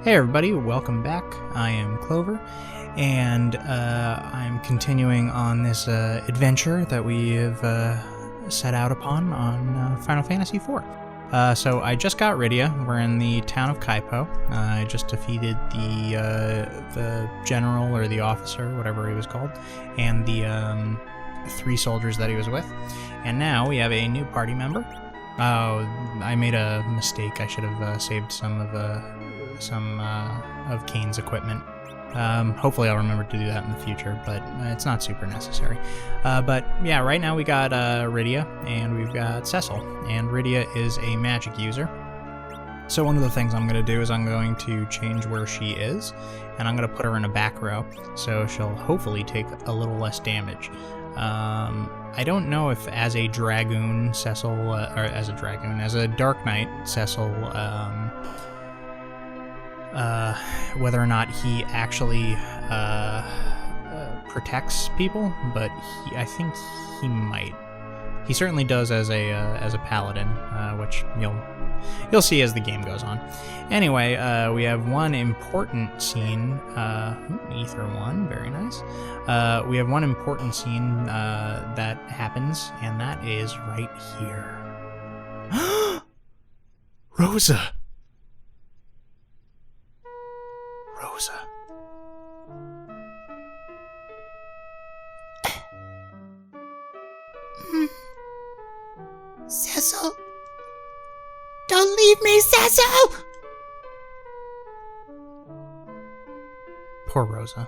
Hey everybody, welcome back. I am Clover, and I'm continuing on this adventure that we have set out upon on Final Fantasy IV. So I just got Rydia. We're in the town of Kaipo. I just defeated the general or the officer, whatever he was called, and the 3 soldiers that he was with. And now we have a new party member. Oh, I made a mistake. I should have saved some of Kane's equipment. Hopefully I'll remember to do that in the future, but it's not super necessary. But yeah, right now we got Rydia and we've got Cecil, and Rydia is a magic user. So one of the things I'm going to do is I'm going to change where she is, and I'm going to put her in a back row, so she'll hopefully take a little less damage. I don't know if as a Dragoon Cecil, or as a Dark Knight Cecil, whether or not he actually protects people, but I think he might. He certainly does as a paladin, which you'll see as the game goes on. Anyway, we have one important scene. Ether 1, very nice. We have one important scene that happens, and that is right here. Rosa. Cecil! Don't leave me, Cecil! Poor Rosa.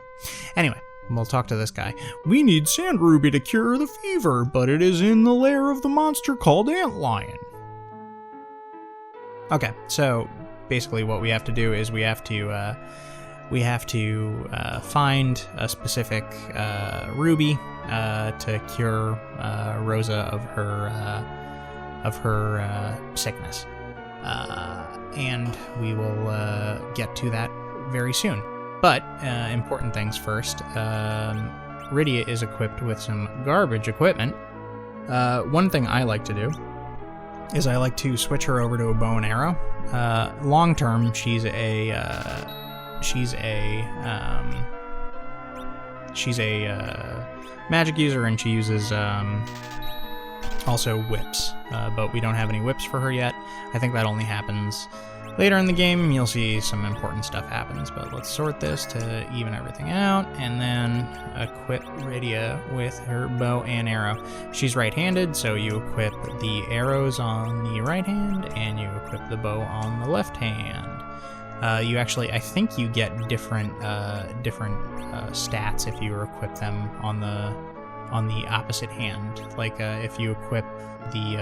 Anyway, we'll talk to this guy. We need Sand Ruby to cure the fever, but it is in the lair of the monster called Antlion. Okay, so basically what we have to do is we have to find a specific ruby to cure Rosa of her sickness, and we will get to that very soon. But important things first. Rydia is equipped with some garbage equipment. One thing I like to do is I like to switch her over to a bow and arrow. Long term, she's a magic user, and she uses also whips, but we don't have any whips for her yet. I think that only happens later in the game. You'll see some important stuff happens, but let's sort this to even everything out, and then equip Rydia with her bow and arrow. She's right-handed, so you equip the arrows on the right hand, and you equip the bow on the left hand. You actually, I think you get different stats if you equip them on the opposite hand. Like if you equip the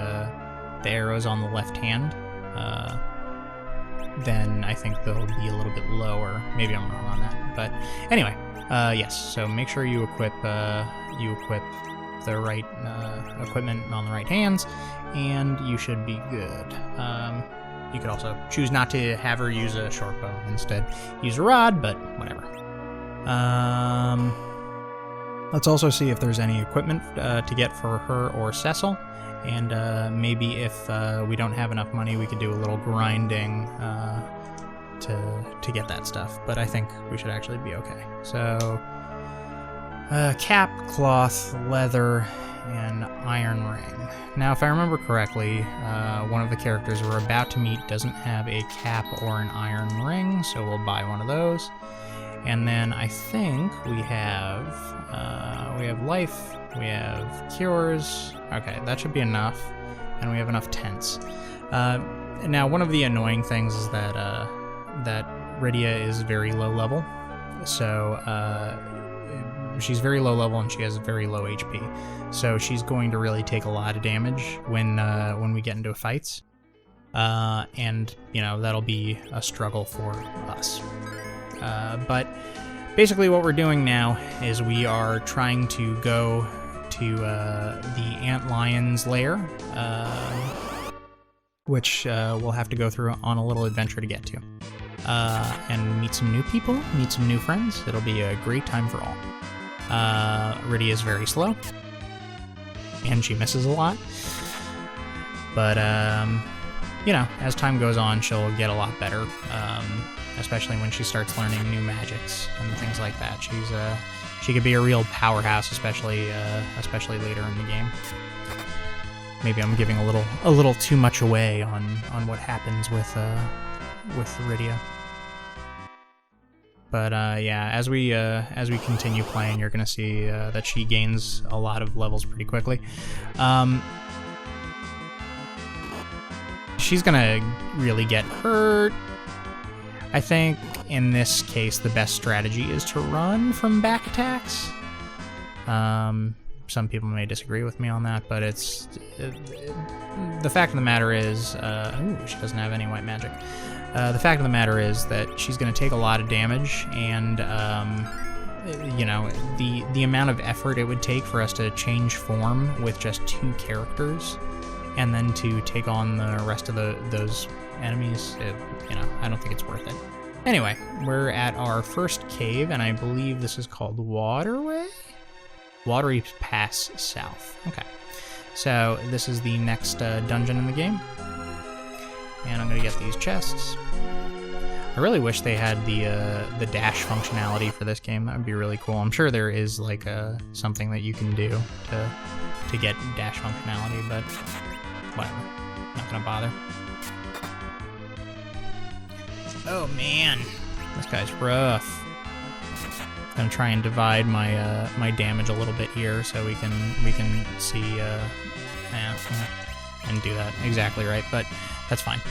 arrows on the left hand, then I think they'll be a little bit lower. Maybe I'm wrong on that, but anyway, yes. So make sure you equip the right equipment on the right hands, and you should be good. You could also choose not to have her use a short bow, instead use a rod, but whatever. Let's also see if there's any equipment to get for her or Cecil, and maybe if we don't have enough money, we could do a little grinding to get that stuff, but I think we should actually be okay. So, cap, cloth, leather, and iron ring. Now, if I remember correctly, one of the characters we're about to meet doesn't have a cap or an iron ring, so we'll buy one of those. And then I think we have life, we have cures. Okay, that should be enough, and we have enough tents. Now, one of the annoying things is that Rydia is very low level, so she's very low level and she has very low HP. So she's going to really take a lot of damage when we get into fights, and that'll be a struggle for us. But basically what we're doing now is we are trying to go to the Antlion's lair, which we'll have to go through on a little adventure to get to, and meet some new people, meet some new friends. It'll be a great time for all. Rydia is very slow, and she misses a lot, but you know, as time goes on, she'll get a lot better, especially when she starts learning new magics and things like that. She could be a real powerhouse, especially later in the game. Maybe I'm giving a little too much away on what happens with Rydia. But yeah, as we continue playing, you're gonna see that she gains a lot of levels pretty quickly. She's gonna really get hurt. I think in this case, the best strategy is to run from back attacks. Some people may disagree with me on that, but the fact of the matter is, ooh, she doesn't have any white magic. The fact of the matter is that she's going to take a lot of damage, and you know, the amount of effort it would take for us to change form with just 2 characters, and then to take on the rest of those enemies, you know, I don't think it's worth it. Anyway, we're at our first cave, and I believe this is called Waterway? Watery Pass South. Okay, so this is the next dungeon in the game, and I'm gonna get these chests. I really wish they had the dash functionality for this game. That would be really cool. I'm sure there is like something that you can do to get dash functionality, but whatever. Not gonna bother. Oh man, this guy's rough. Gonna try and divide my my damage a little bit here so we can see and do that exactly right, but that's fine.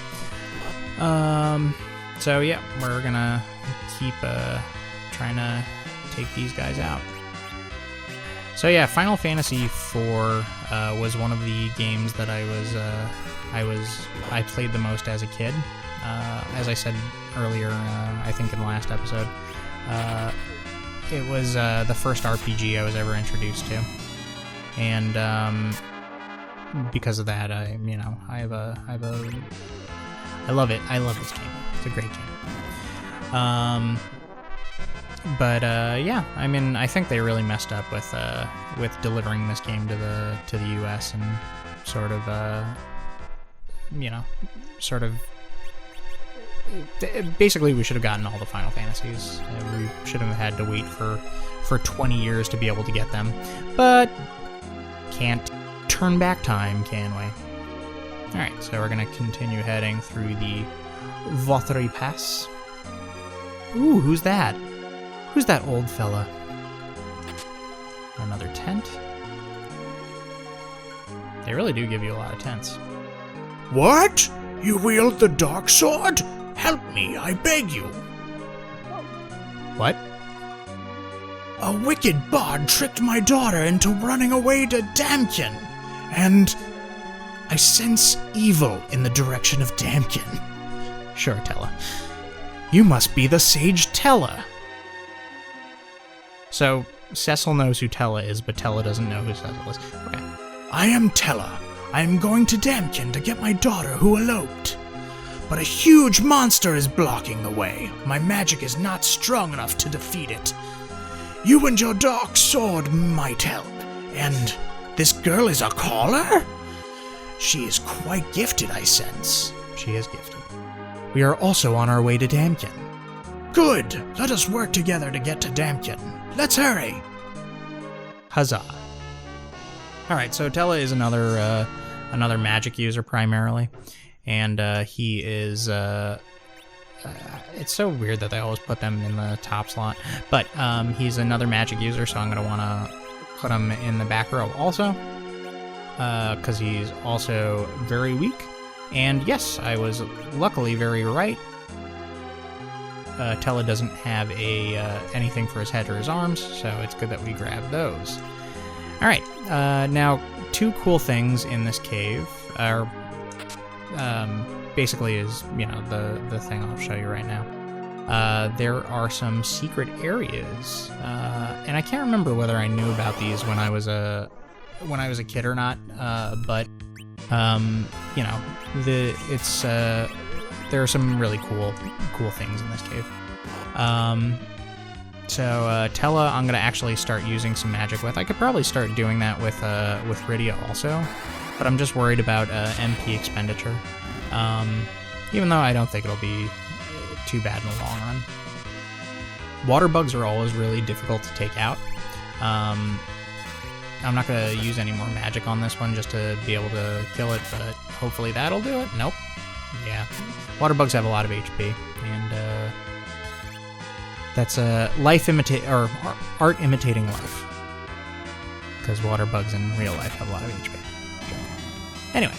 So yeah, we're gonna keep trying to take these guys out. So yeah, Final Fantasy IV was one of the games that I played the most as a kid. As I said earlier, I think in the last episode, it was the first RPG I was ever introduced to, and because of that, I love it. I love this game. It's a great game. But yeah, I mean, I think they really messed up with delivering this game to the US and sort of basically we should have gotten all the Final Fantasies. We should have had to wait for 20 years to be able to get them, but can't turn back time, can we? Alright, so we're gonna continue heading through the Watery Pass. Ooh, who's that? Who's that old fella? Another tent? They really do give you a lot of tents. What? You wield the dark sword? Help me, I beg you. What? A wicked bard tricked my daughter into running away to Damkin, and I sense evil in the direction of Damkin. Sure, Tella. You must be the sage Tella. So, Cecil knows who Tella is, but Tella doesn't know who Cecil is. Okay. I am Tella. I am going to Damkin to get my daughter who eloped. But a huge monster is blocking the way. My magic is not strong enough to defeat it. You and your dark sword might help. And this girl is a caller? She is quite gifted, I sense. She is gifted. We are also on our way to Damkin. Good. Let us work together to get to Damkin. Let's hurry. Huzzah. Alright, so Tella is another magic user primarily. And he is, it's so weird that they always put them in the top slot, but he's another magic user, so I'm going to want to put him in the back row also, because he's also very weak. And yes, I was luckily very right. Tella doesn't have anything for his head or his arms, so it's good that we grab those. Alright, now 2 cool things in this cave are... basically is, you know, the thing I'll show you right now. There are some secret areas, and I can't remember whether I knew about these when I was a kid or not. But you know, there are some really cool things in this cave. So Tella, I'm gonna actually start using some magic with. I could probably start doing that with Rydia also, but I'm just worried about MP expenditure. Even though I don't think it'll be too bad in the long run. Water bugs are always really difficult to take out. I'm not going to use any more magic on this one just to be able to kill it, but hopefully that'll do it. Nope. Yeah. Water bugs have a lot of HP, and that's art imitating life. Because water bugs in real life have a lot of HP. Anyway,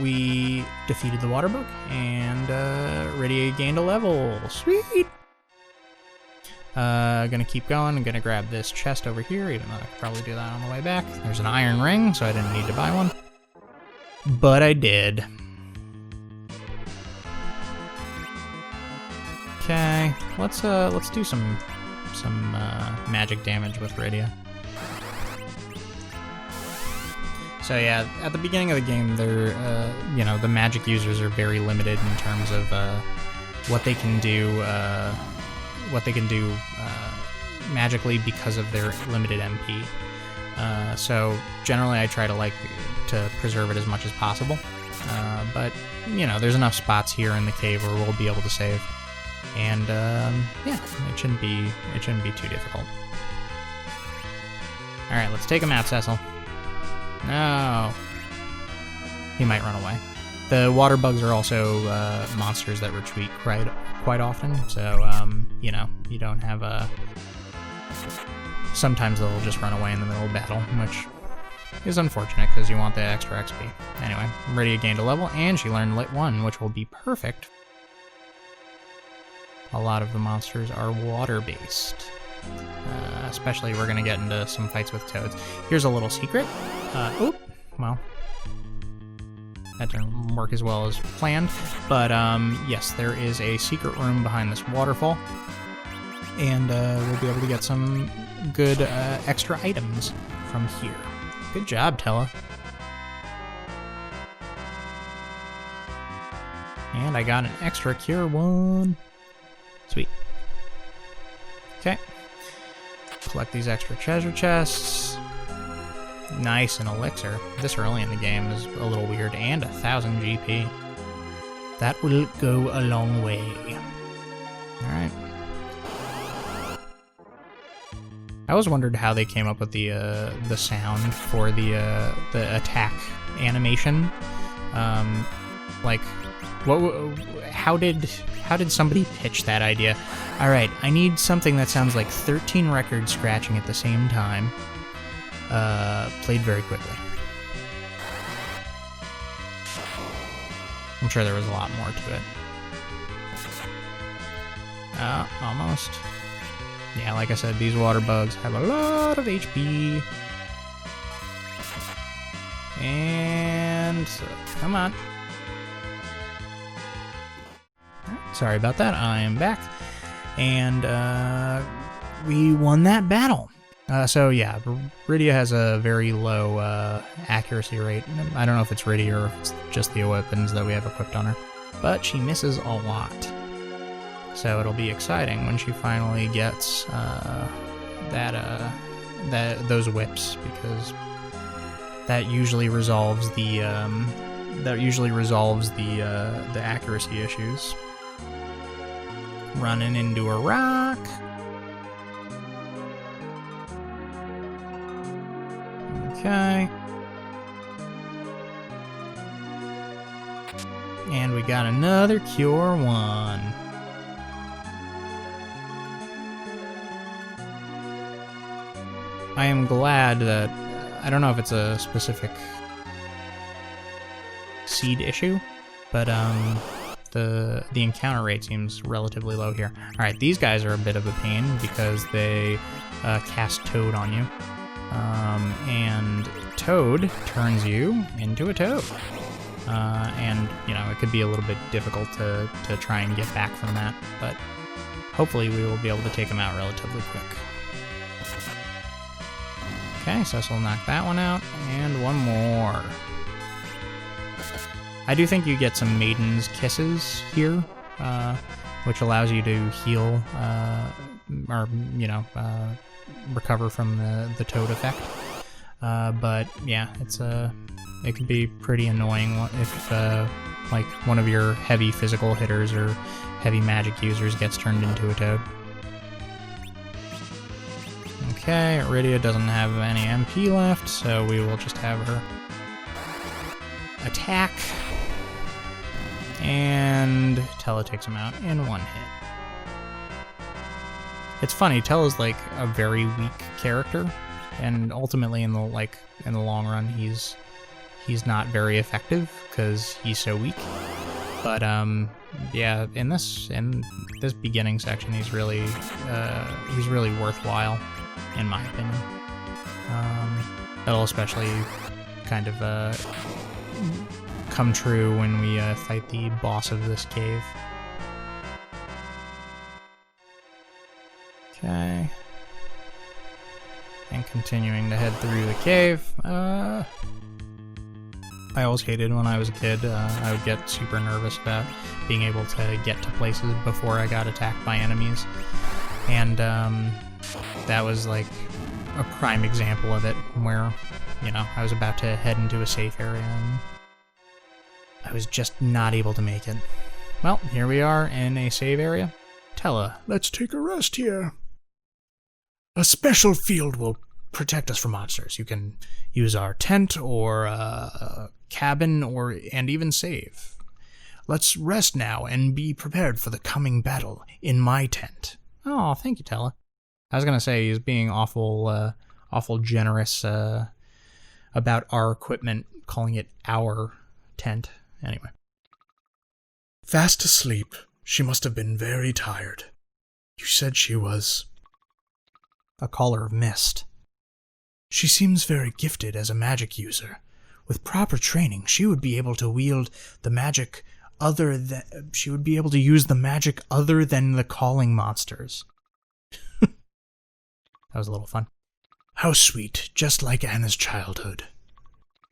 we defeated the water bug, and Rydia gained a level. Sweet! Gonna keep going. I'm gonna grab this chest over here, even though I could probably do that on the way back. There's an iron ring, so I didn't need to buy one. But I did. Okay, let's do some magic damage with Rydia. So yeah, at the beginning of the game, the magic users are very limited in terms of what they can do magically because of their limited MP. So generally, I try to preserve it as much as possible. But there's enough spots here in the cave where we'll be able to save, and yeah, it shouldn't be too difficult. All right, let's take him out, Cecil. No. He might run away. The water bugs are also monsters that retreat quite often, so you don't have a... Sometimes they'll just run away in the middle of battle, which is unfortunate because you want the extra XP. Anyway, Rydia gained a level, and she learned Lit 1, which will be perfect. A lot of the monsters are water-based. Especially we're going to get into some fights with toads. Here's a little secret. Well, that didn't work as well as planned. But yes, there is a secret room behind this waterfall. And we'll be able to get some good extra items from here. Good job, Tella. And I got an extra cure 1. Sweet. Okay. Collect these extra treasure chests. Nice, an elixir. This early in the game is a little weird. And 1,000 GP. That will go a long way. Alright. I always wondered how they came up with the sound for the attack animation. How did somebody pitch that idea? All right, I need something that sounds like 13 records scratching at the same time, played very quickly. I'm sure there was a lot more to it. Almost. Yeah, like I said, these water bugs have a lot of HP. And come on. Sorry about that. I am back. And we won that battle. So yeah, Rydia has a very low accuracy rate. I don't know if it's Rydia or if it's just the weapons that we have equipped on her. But she misses a lot. So it'll be exciting when she finally gets those whips, because that usually resolves the accuracy issues. Running into a rock. Okay. And we got another cure 1. I am glad that, I don't know if it's a specific seed issue, but the encounter rate seems relatively low here. Alright, these guys are a bit of a pain because they cast Toad on you. And Toad turns you into a toad. And, it could be a little bit difficult to try and get back from that, but hopefully we will be able to take them out relatively quick. Okay, so we'll knock that one out, and one more. I do think you get some Maiden's Kisses here, which allows you to heal, recover from the Toad effect. But yeah, it could be pretty annoying if like one of your heavy physical hitters or heavy magic users gets turned into a toad. Okay, Iridia doesn't have any MP left, so we will just have her attack. And Tella takes him out in one hit. It's funny, Tella's like a very weak character, and ultimately in the long run he's not very effective because he's so weak. But yeah, in this beginning section he's really worthwhile, in my opinion. That'll especially kind of come true when we fight the boss of this cave. Okay. And continuing to head through the cave. I always hated when I was a kid. I would get super nervous about being able to get to places before I got attacked by enemies. And that was like a prime example of it, where, you know, I was about to head into a safe area and I was just not able to make it. Well, here we are in a save area. Tella, let's take a rest here. A special field will protect us from monsters. You can use our tent or cabin and even save. Let's rest now and be prepared for the coming battle in my tent. Oh, thank you, Tella. I was gonna say he's being awful generous about our equipment, calling it our tent. Anyway. Fast asleep. She must have been very tired. You said she was a caller of mist. She seems very gifted as a magic user. With proper training, she would be able to wield the magic she would be able to use the magic other than the calling monsters. That was a little fun. How sweet, just like Anna's childhood.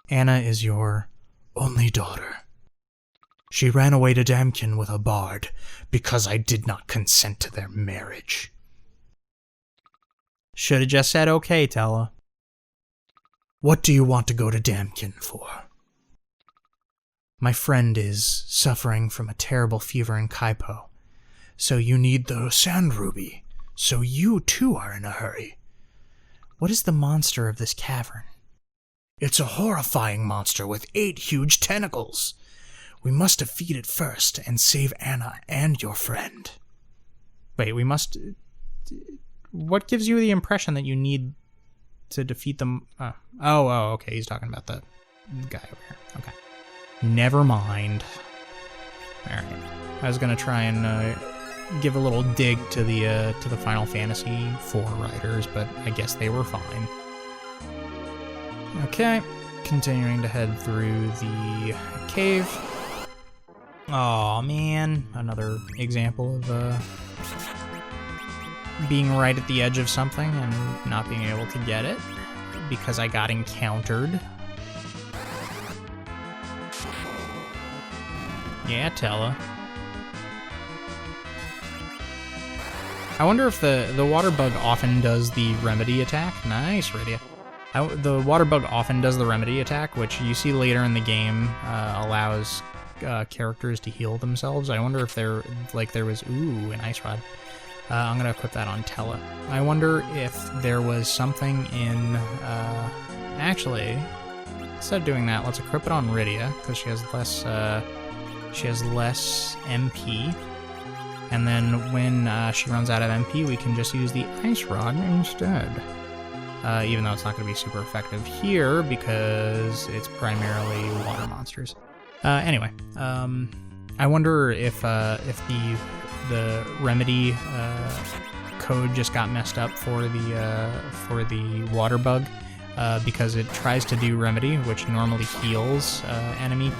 Anna is your only daughter. She ran away to Damkin with a bard because I did not consent to their marriage. Should have just said okay, Tella. What do you want to go to Damkin for? My friend is suffering from a terrible fever in Kaipo. So you need the sand ruby. So you too are in a hurry. What is the monster of this cavern? It's a horrifying monster with 8 huge tentacles. We must defeat it first and save Anna and your friend. Wait, we must... What gives you the impression that you need to defeat them? Oh, okay, he's talking about the guy over here. Okay. Never mind. Alright. I was gonna try and give a little dig to the Final Fantasy IV writers, but I guess they were fine. Okay. Continuing to head through the cave. Aw, man. Another example of being right at the edge of something and not being able to get it because I got encountered. Yeah, Tella. I wonder if the water bug often does the remedy attack. Nice, Rydia. The water bug often does the remedy attack, which you see later in the game allows characters to heal themselves. I wonder if there was... Ooh, an ice rod. I'm going to equip that on Tella. I wonder if there was something in... actually, instead of doing that, let's equip it on Rydia, because she has less MP. And then when she runs out of MP, we can just use the ice rod instead. Even though it's not going to be super effective here, because it's primarily water monsters. Anyway, I wonder if the remedy code just got messed up for the water bug, because it tries to do remedy, which normally heals enemy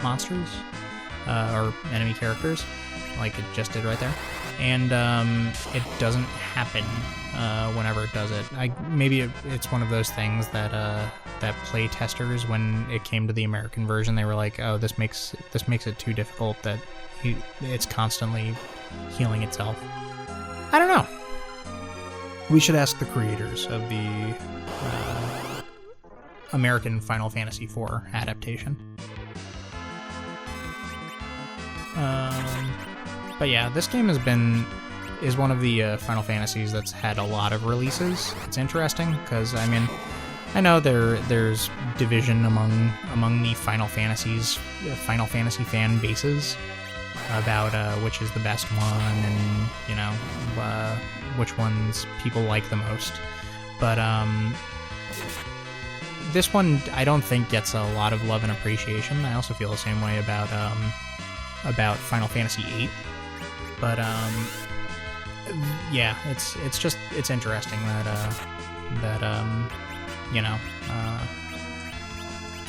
monsters or enemy characters, like it just did right there, and it doesn't happen whenever it does it. Maybe it's one of those things that play testers, when it came to the American version, they were like, oh, this makes it too difficult that it's constantly healing itself. I don't know. We should ask the creators of American Final Fantasy IV adaptation. But yeah, this game is one of the Final Fantasies that's had a lot of releases. It's interesting because I mean, I know there's division among the Final Fantasy fan bases about which is the best one and you know which ones people like the most. But this one I don't think gets a lot of love and appreciation. I also feel the same way about Final Fantasy VIII. But yeah, it's interesting that you know,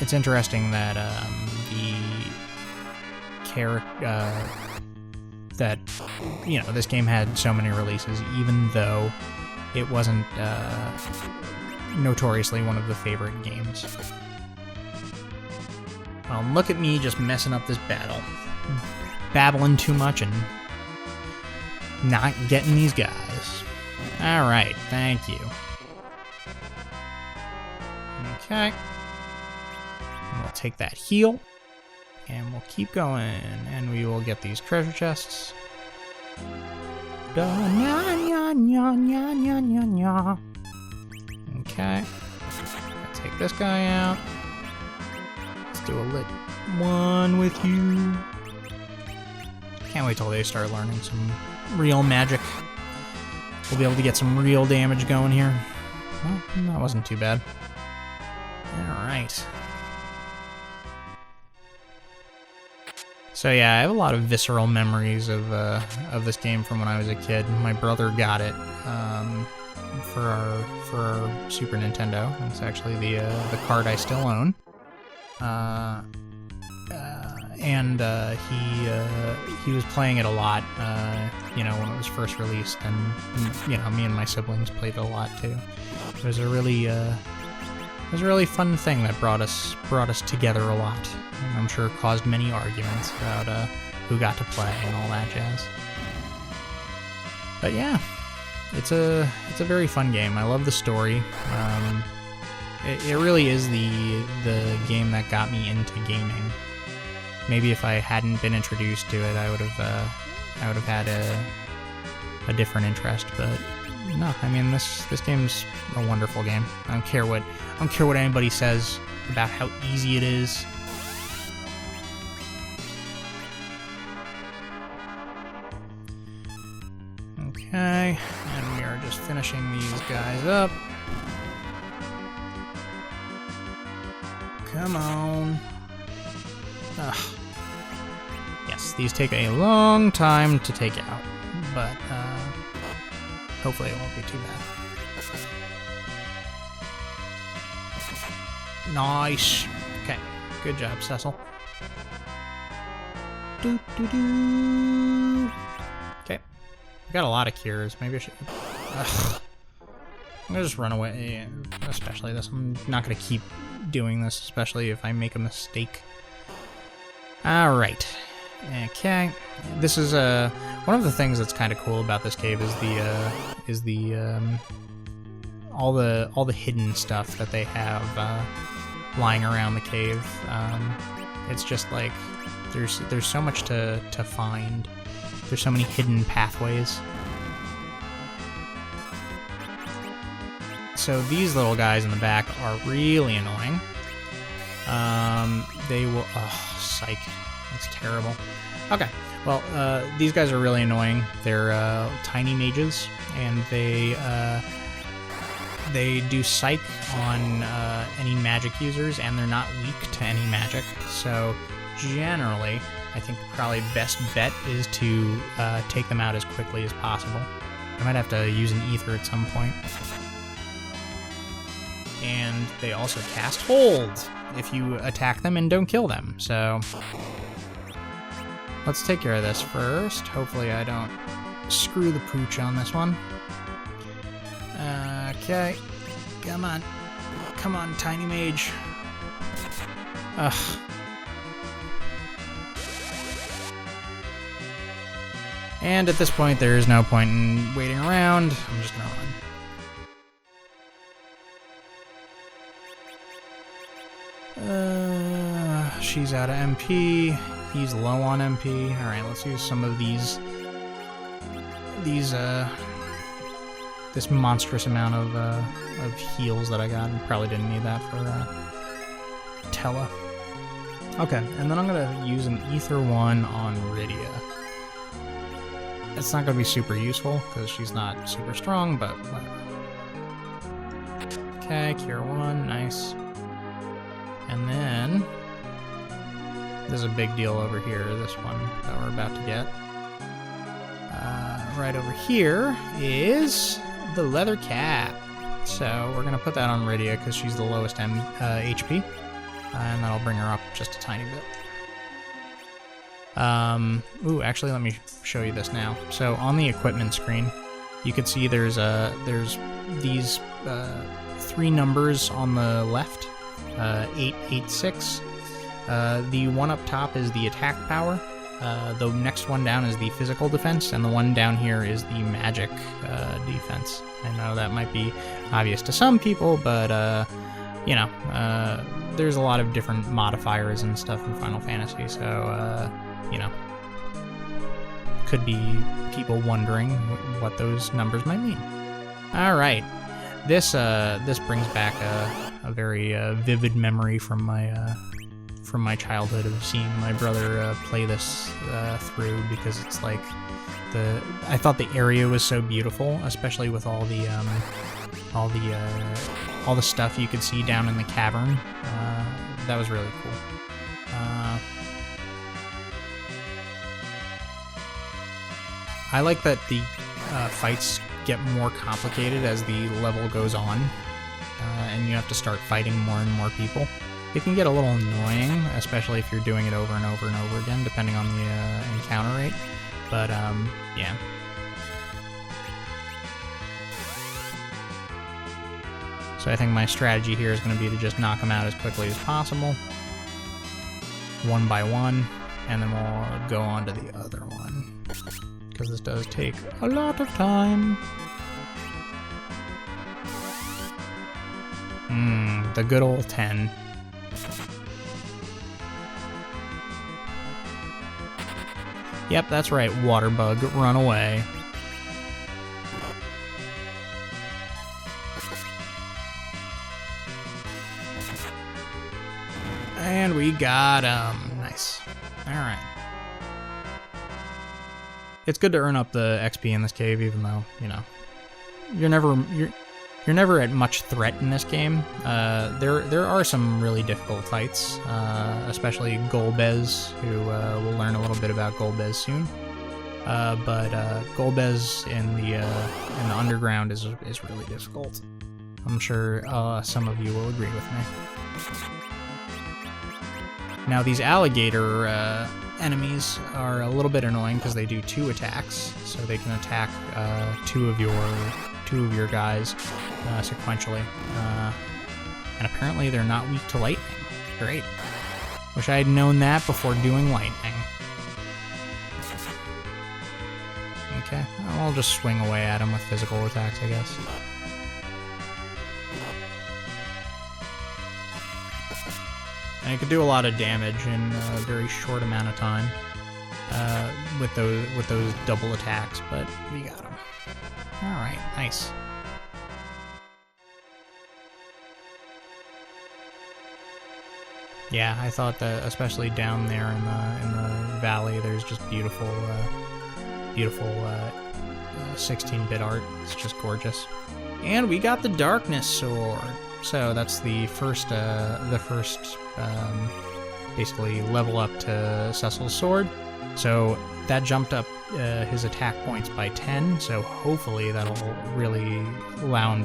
it's interesting that the character that you know this game had so many releases, even though it wasn't notoriously one of the favorite games. Well, look at me just messing up this battle, babbling too much and not getting these guys. All right, thank you. Okay. We'll take that heal, and we'll keep going, and we will get these treasure chests. Okay. Let's take this guy out. Let's do a lit one with you. Can't wait till they start learning some real magic. We'll be able to get some real damage going here. Well, that wasn't too bad. Alright. So yeah, I have a lot of visceral memories of this game from when I was a kid. My brother got it for our Super Nintendo. It's actually the card I still own. And he was playing it a lot, you know, when it was first released, and you know, me and my siblings played it a lot too. It was a really fun thing that brought us together a lot. And I'm sure it caused many arguments about who got to play and all that jazz. But yeah, it's a very fun game. I love the story. It really is the game that got me into gaming. Maybe if I hadn't been introduced to it, I would have had a different interest. But no, I mean this game's a wonderful game. I don't care what anybody says about how easy it is. Okay, and we are just finishing these guys up. Come on. Ugh. Yes, these take a long time to take out, but hopefully it won't be too bad. Nice. Okay, good job, Cecil. Okay, we got a lot of cures. Maybe I should... Ugh. I'm gonna just run away, especially this. I'm not gonna keep doing this, especially if I make a mistake. Alright. Okay. This is one of the things that's kind of cool about this cave is all the hidden stuff that they have lying around the cave. It's just like there's so much to find. There's so many hidden pathways. So these little guys in the back are really annoying. They will... Oh, psych. That's terrible. Okay, well, these guys are really annoying. They're tiny mages, and they do psych on any magic users, and they're not weak to any magic. So generally, I think probably best bet is to take them out as quickly as possible. I might have to use an ether at some point. And they also cast hold if you attack them and don't kill them. So let's take care of this first. Hopefully I don't screw the pooch on this one. Okay. Come on. Come on, tiny mage. Ugh. And at this point, there is no point in waiting around. I'm just gonna run. she's out of MP. He's low on MP. Alright, let's use some of these, this monstrous amount of heals that I got. I probably didn't need that for Tella. Okay, and then I'm gonna use an Ether 1 on Rydia. It's not gonna be super useful, because she's not super strong, but whatever. Okay, Cure 1, nice. And then, there's a big deal over here, this one that we're about to get. Right over here is the leather cap. So we're gonna put that on Rydia because she's the lowest HP, and that'll bring her up just a tiny bit. Ooh, actually, let me show you this now. So on the equipment screen, you can see there's these 3 numbers on the left, 886. The one up top is the attack power. The next one down is the physical defense, and the one down here is the magic defense. I know that might be obvious to some people, but you know, there's a lot of different modifiers and stuff in Final Fantasy, so you know, could be people wondering what those numbers might mean. All right, this brings back a very vivid memory from my childhood of seeing my brother play this through, because it's like I thought the area was so beautiful, especially with all the stuff you could see down in the cavern. That was really cool. I like that the fights get more complicated as the level goes on, and you have to start fighting more and more people. It can get a little annoying, especially if you're doing it over and over and over again, depending on the encounter rate. But, yeah. So I think my strategy here is going to be to just knock them out as quickly as possible, one by one, and then we'll go on to the other one, because this does take a lot of time. The good old 10. Yep, that's right, water bug, run away. And we got him. Nice. Alright. It's good to earn up the XP in this cave, even though, you know, you're never at much threat in this game. There are some really difficult fights, especially Golbez, who we'll learn a little bit about Golbez soon. But Golbez in the underground is really difficult. I'm sure some of you will agree with me. Now these alligator enemies are a little bit annoying because they do 2 attacks, so they can attack two of your guys sequentially, and apparently they're not weak to lightning. Great. Wish I had known that before doing lightning. Okay, I'll just swing away at him with physical attacks, I guess. And it could do a lot of damage in a very short amount of time with those double attacks, but we got him. All right, nice. Yeah, I thought that, especially down there in the valley, there's just beautiful 16-bit art. It's just gorgeous. And we got the Darkness Sword. So that's the first basically level up to Cecil's sword. So that jumped up his attack points by 10. So hopefully that'll really allow him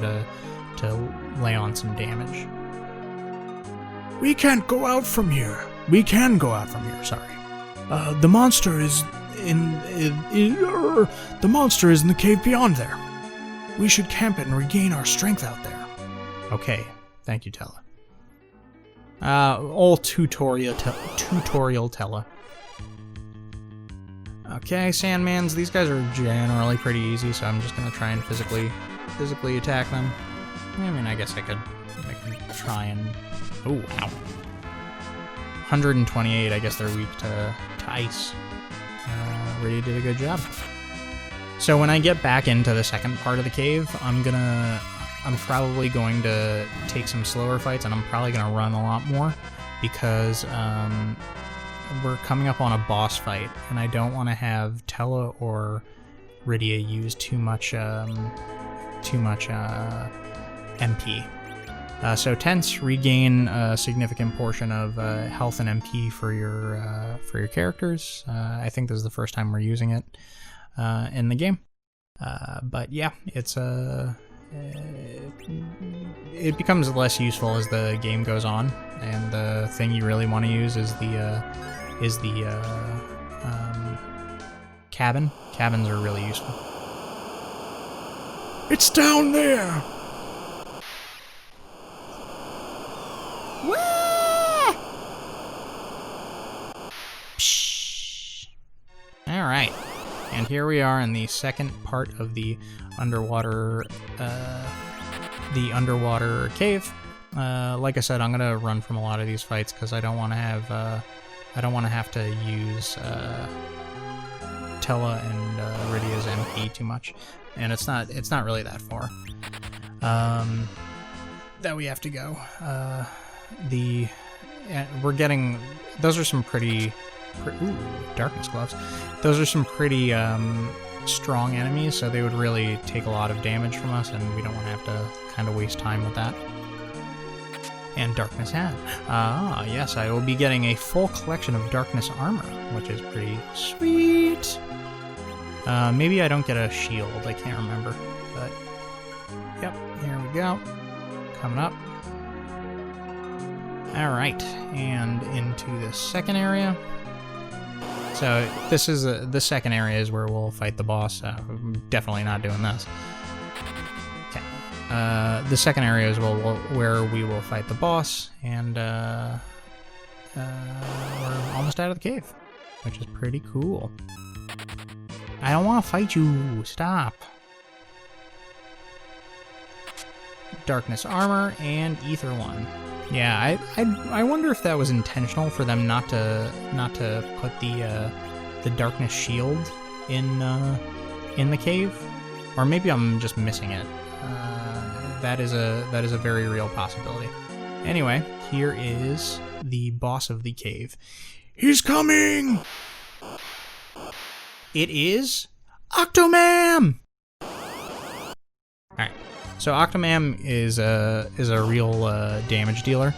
to lay on some damage. We can't go out from here. We can go out from here, sorry. The monster is in the cave beyond there. We should camp it and regain our strength out there. Okay, thank you, Tella. Old tutorial Tella. Okay, Sandmans, these guys are generally pretty easy, so I'm just gonna try and physically attack them. I mean, I guess I could try and... Oh, ow. 128, I guess they're weak to ice. Rydia did a good job. So when I get back into the second part of the cave, I'm probably going to take some slower fights, and I'm probably going to run a lot more, because we're coming up on a boss fight, and I don't want to have Tella or Rydia use too much MP. So Tents regain a significant portion of health and MP for your characters. I think this is the first time we're using it in the game. But yeah, it becomes less useful as the game goes on, and the thing you really want to use is the cabin. Cabins are really useful. It's down there! Alright, and here we are in the second part of the underwater cave. Like I said, I'm gonna run from a lot of these fights because I don't want to have to use Tella and Rydia's MP too much, and it's not really that far that we have to go. We're getting, those are some pretty ooh, darkness gloves. Those are some pretty strong enemies, so they would really take a lot of damage from us, and we don't want to have to kind of waste time with that. And darkness hat. Ah, yes, I will be getting a full collection of darkness armor, which is pretty sweet. Maybe I don't get a shield, I can't remember, but yep, here we go. Coming up. Alright, and into the second area. So this is the second area is where we'll fight the boss. I'm definitely not doing this. Okay. The second area is where we will fight the boss, and we're almost out of the cave, which is pretty cool. I don't want to fight you. Stop. Darkness armor and ether one. Yeah, I wonder if that was intentional for them not to put the darkness shield in the cave, or maybe I'm just missing it. That is a very real possibility. Anyway, here is the boss of the cave. He's coming! It is Octomam! Alright, so Octomam is a real damage dealer,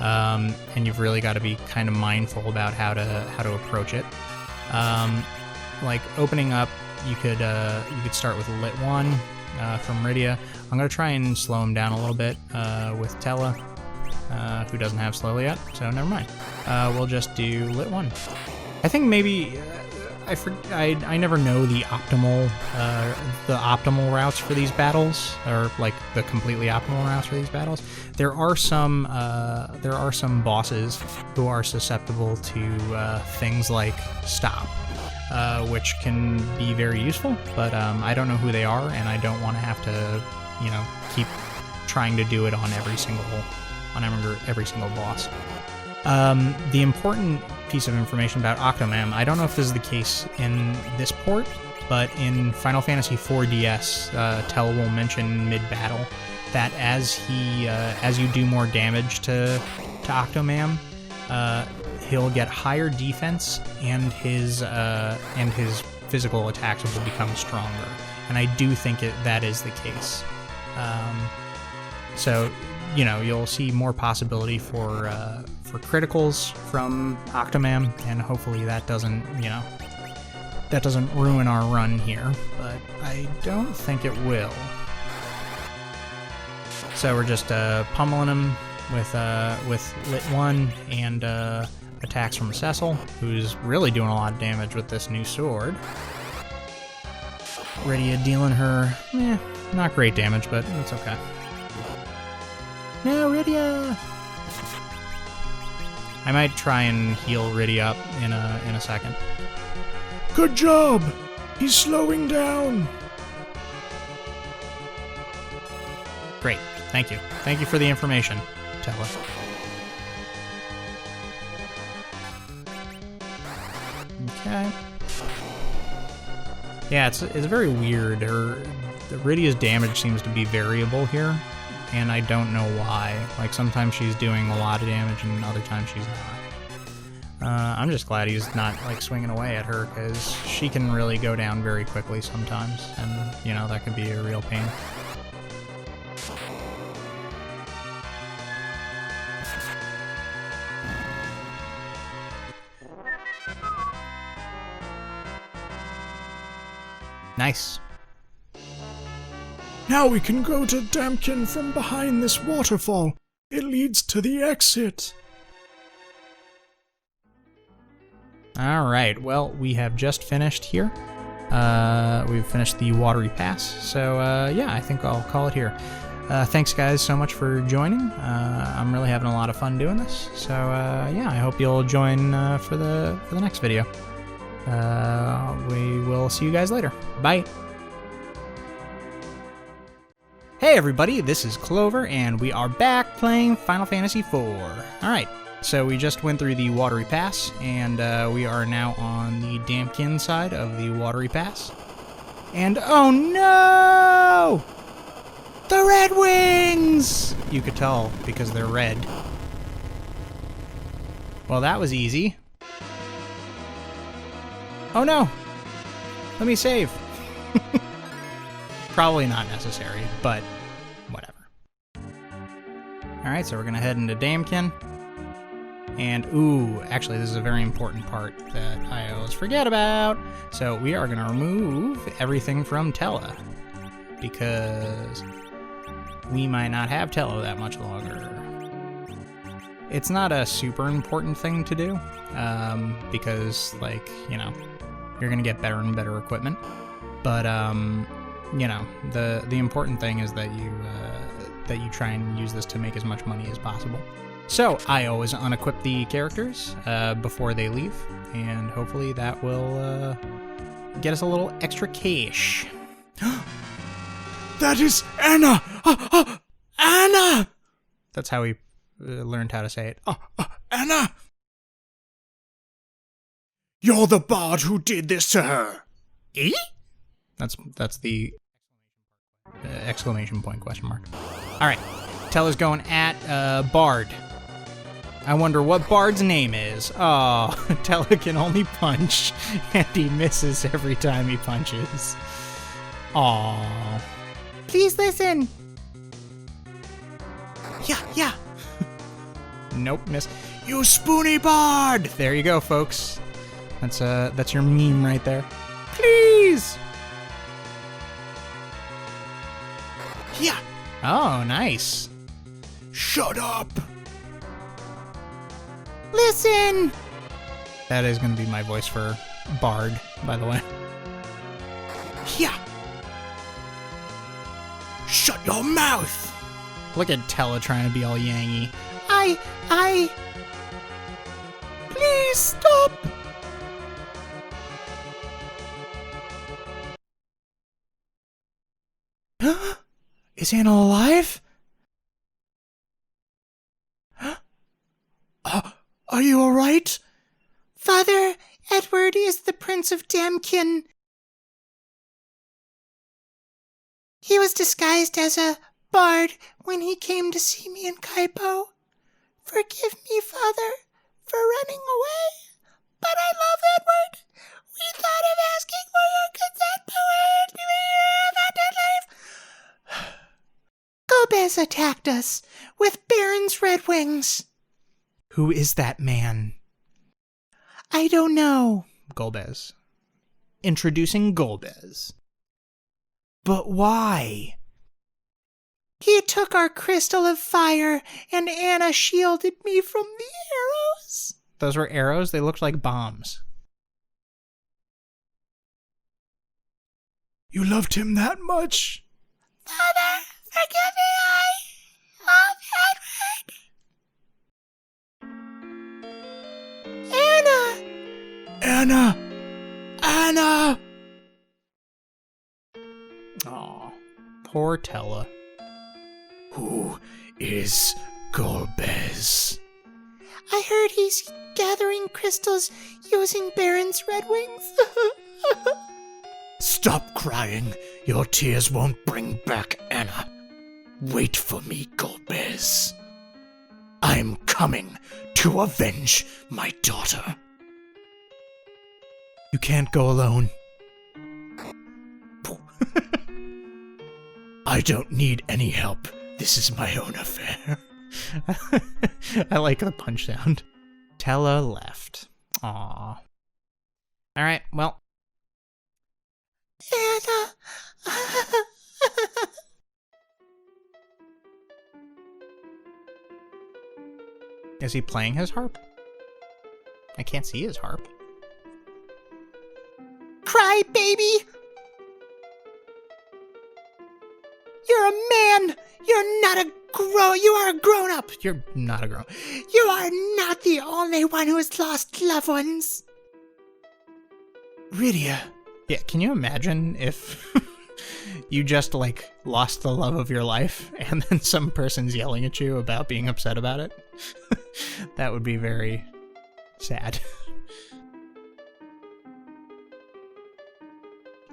and you've really got to be kind of mindful about how to approach it. Like opening up, you could start with Lit 1 from Rydia. I'm gonna try and slow him down a little bit with Tella, who doesn't have slow yet, so never mind. We'll just do Lit 1. I think maybe I never know the optimal routes for these battles, or like the completely optimal routes for these battles. There are some bosses who are susceptible to things like stop, which can be very useful, but I don't know who they are, and I don't want to have to, keep trying to do it on every single boss. The important piece of information about Octomam, I don't know if this is the case in this port, but in Final Fantasy IV DS, Tell will mention mid-battle that as you do more damage to Octomam, he'll get higher defense, and his physical attacks will become stronger. And I do think that is the case. So, you'll see more possibility for criticals from Octomam, and hopefully that doesn't ruin our run here, but I don't think it will. So we're just pummeling him with Lit 1 and attacks from Cecil, who's really doing a lot of damage with this new sword. Rydia dealing her, not great damage, but it's okay. No, Rydia! I might try and heal Rydia up in a second. Good job! He's slowing down! Great, thank you. Thank you for the information, Tella. Okay. Yeah, it's very weird. Rydia's damage seems to be variable here, and I don't know why. Like, sometimes she's doing a lot of damage, and other times she's not. I'm just glad he's not, like, swinging away at her, because she can really go down very quickly sometimes, and, you know, that could be a real pain. Nice. Now we can go to Damkin from behind this waterfall. It leads to the exit. Alright, well, we have just finished here. We've finished the watery pass, so yeah, I think I'll call it here. Thanks guys so much for joining. I'm really having a lot of fun doing this, so yeah, I hope you'll join for the next video. We will see you guys later. Bye! Hey everybody, this is Clover, and we are back playing Final Fantasy IV. Alright, so we just went through the Watery Pass, and we are now on the Damkin side of the Watery Pass. And oh no! The Red Wings! You could tell, because they're red. Well, that was easy. Oh no! Let me save. Probably not necessary, but whatever. Alright, so we're gonna head into Damkin. And, ooh, actually this is a very important part that I always forget about. So we are gonna remove everything from Tella, because we might not have Tella that much longer. It's not a super important thing to do, because, like, you know, you're gonna get better and better equipment. But, you know, the important thing is that you try and use this to make as much money as possible. So I always unequip the characters before they leave, and hopefully that will get us a little extra cash. That is Anna! Anna! That's how we learned how to say it. Anna! You're the bard who did this to her. Eh? That's the exclamation point question mark. All right, Tella's going at Bard. I wonder what Bard's name is. Oh, Tella can only punch, and he misses every time he punches. Aw. Please listen. Yeah. Nope, miss. You spoony bard! There you go, folks. That's your meme right there. Please. Yeah. Oh, nice. Shut up. Listen. That is going to be my voice for Bard, by the way. Yeah. Shut your mouth. Look at Tella trying to be all yangy. Please stop. Is Anna alive? Are you alright? Father, Edward is the Prince of Damkin. He was disguised as a bard when he came to see me in Kaipo. Forgive me, Father, for running away, but I love Edward. We thought of asking for your consent, but we had to leave. Gomez attacked us with Baron's Red Wings. Who is that man? I don't know. Golbez. Introducing Golbez. But why? He took our crystal of fire, and Anna shielded me from the arrows. Those were arrows? They looked like bombs. You loved him that much? Father, forgive me, I love Edward. Anna! Aw, poor Tella. Who is Golbez? I heard he's gathering crystals using Baron's red wings. Stop crying. Your tears won't bring back Anna. Wait for me, Golbez. I'm coming to avenge my daughter. You can't go alone. I don't need any help. This is my own affair. I like the punch sound. Tella left. Aww. Alright, well. Anna. Is he playing his harp? I can't see his harp. Cry, baby. You're a man. You're not a you are a grown-up. You're not a grown. You are not the only one who has lost loved ones. Rydia. Yeah, can you imagine if you just, like, lost the love of your life and then some person's yelling at you about being upset about it? That would be very sad.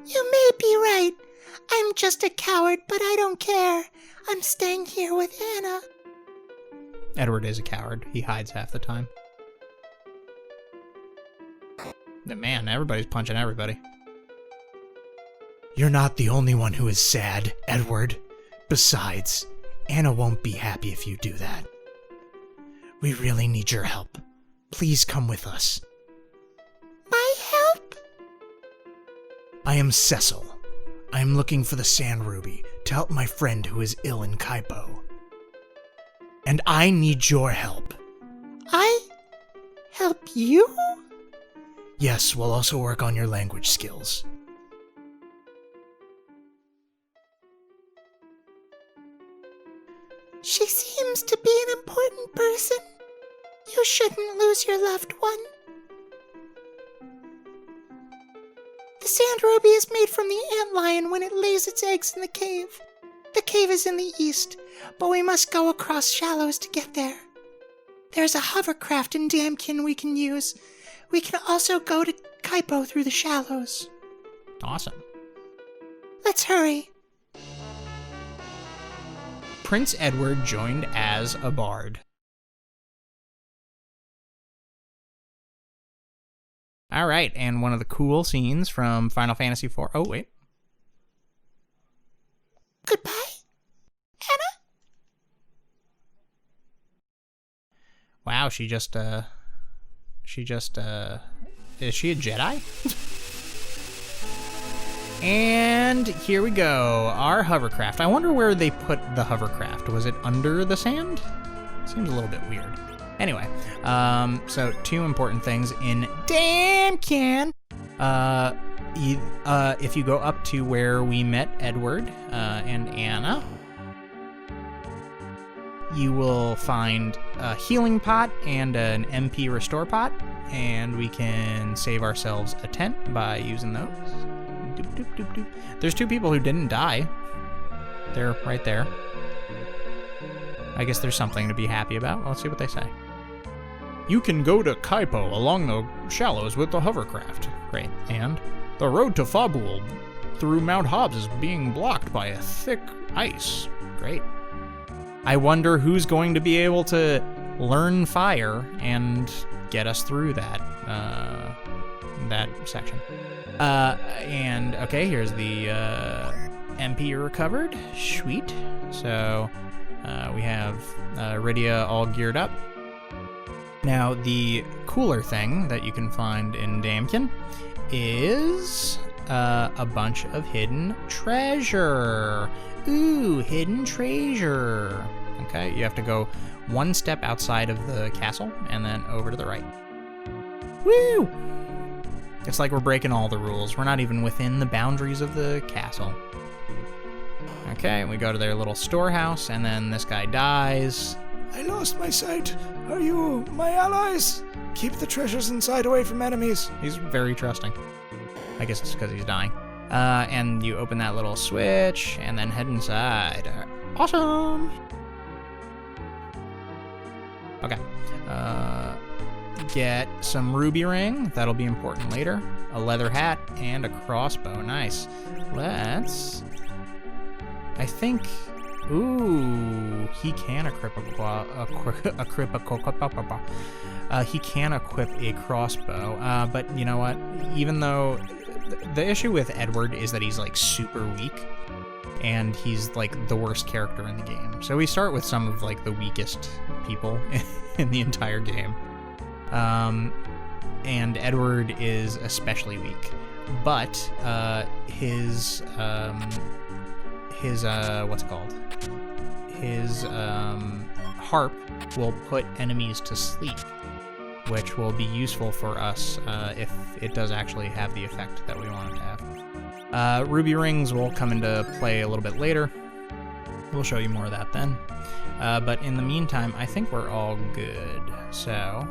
You may be right. I'm just a coward, but I don't care. I'm staying here with Anna. Edward is a coward. He hides half the time. Man, everybody's punching everybody. You're not the only one who is sad, Edward. Besides, Anna won't be happy if you do that. We really need your help. Please come with us. My help? I am Cecil. I am looking for the Sand Ruby to help my friend who is ill in Kaipo. And I need your help. I help you? Yes, we'll also work on your language skills. She seems to be an important person. You shouldn't lose your loved one. The sand ruby is made from the antlion when it lays its eggs in the cave. The cave is in the east, but we must go across shallows to get there. There's a hovercraft in Damkin we can use. We can also go to Kaipo through the shallows. Awesome. Let's hurry. Prince Edward joined as a bard. All right, and one of the cool scenes from Final Fantasy IV. Oh, wait. Goodbye, Anna? Wow, is she a Jedi? And here we go, our hovercraft. I wonder where they put the hovercraft. Was it under the sand? Seems a little bit weird. Anyway, so two important things in Damkin. If you go up to where we met Edward and Anna, you will find a healing pot and an MP restore pot, and we can save ourselves a tent by using those. Doop, doop, doop, doop. There's two people who didn't die. They're right there. I guess there's something to be happy about. Well, let's see what they say. You can go to Kaipo along the shallows with the hovercraft. Great. And the road to Fabul through Mount Hobbs is being blocked by a thick ice. Great. I wonder who's going to be able to learn fire and get us through that section. And okay, here's the MP recovered. Sweet. So we have Rydia all geared up. Now, the cooler thing that you can find in Damkin is a bunch of hidden treasure. Ooh, hidden treasure. Okay, you have to go one step outside of the castle and then over to the right. Woo! It's like we're breaking all the rules. We're not even within the boundaries of the castle. Okay, we go to their little storehouse, and then this guy dies. I lost my sight. Are you my allies? Keep the treasures inside away from enemies. He's very trusting. I guess it's because he's dying. And you open that little switch, and then head inside. Awesome! Okay. Get some ruby ring. That'll be important later. A leather hat and a crossbow. Nice. Let's... I think... Ooh, he can equip he can equip a crossbow, but you know what? Even though the issue with Edward is that he's like super weak, and he's like the worst character in the game. So we start with some of like the weakest people in the entire game, and Edward is especially weak. But his what's it called? His harp will put enemies to sleep, which will be useful for us if it does actually have the effect that we want it to have. Ruby rings will come into play a little bit later. We'll show you more of that then. But in the meantime, I think we're all good. So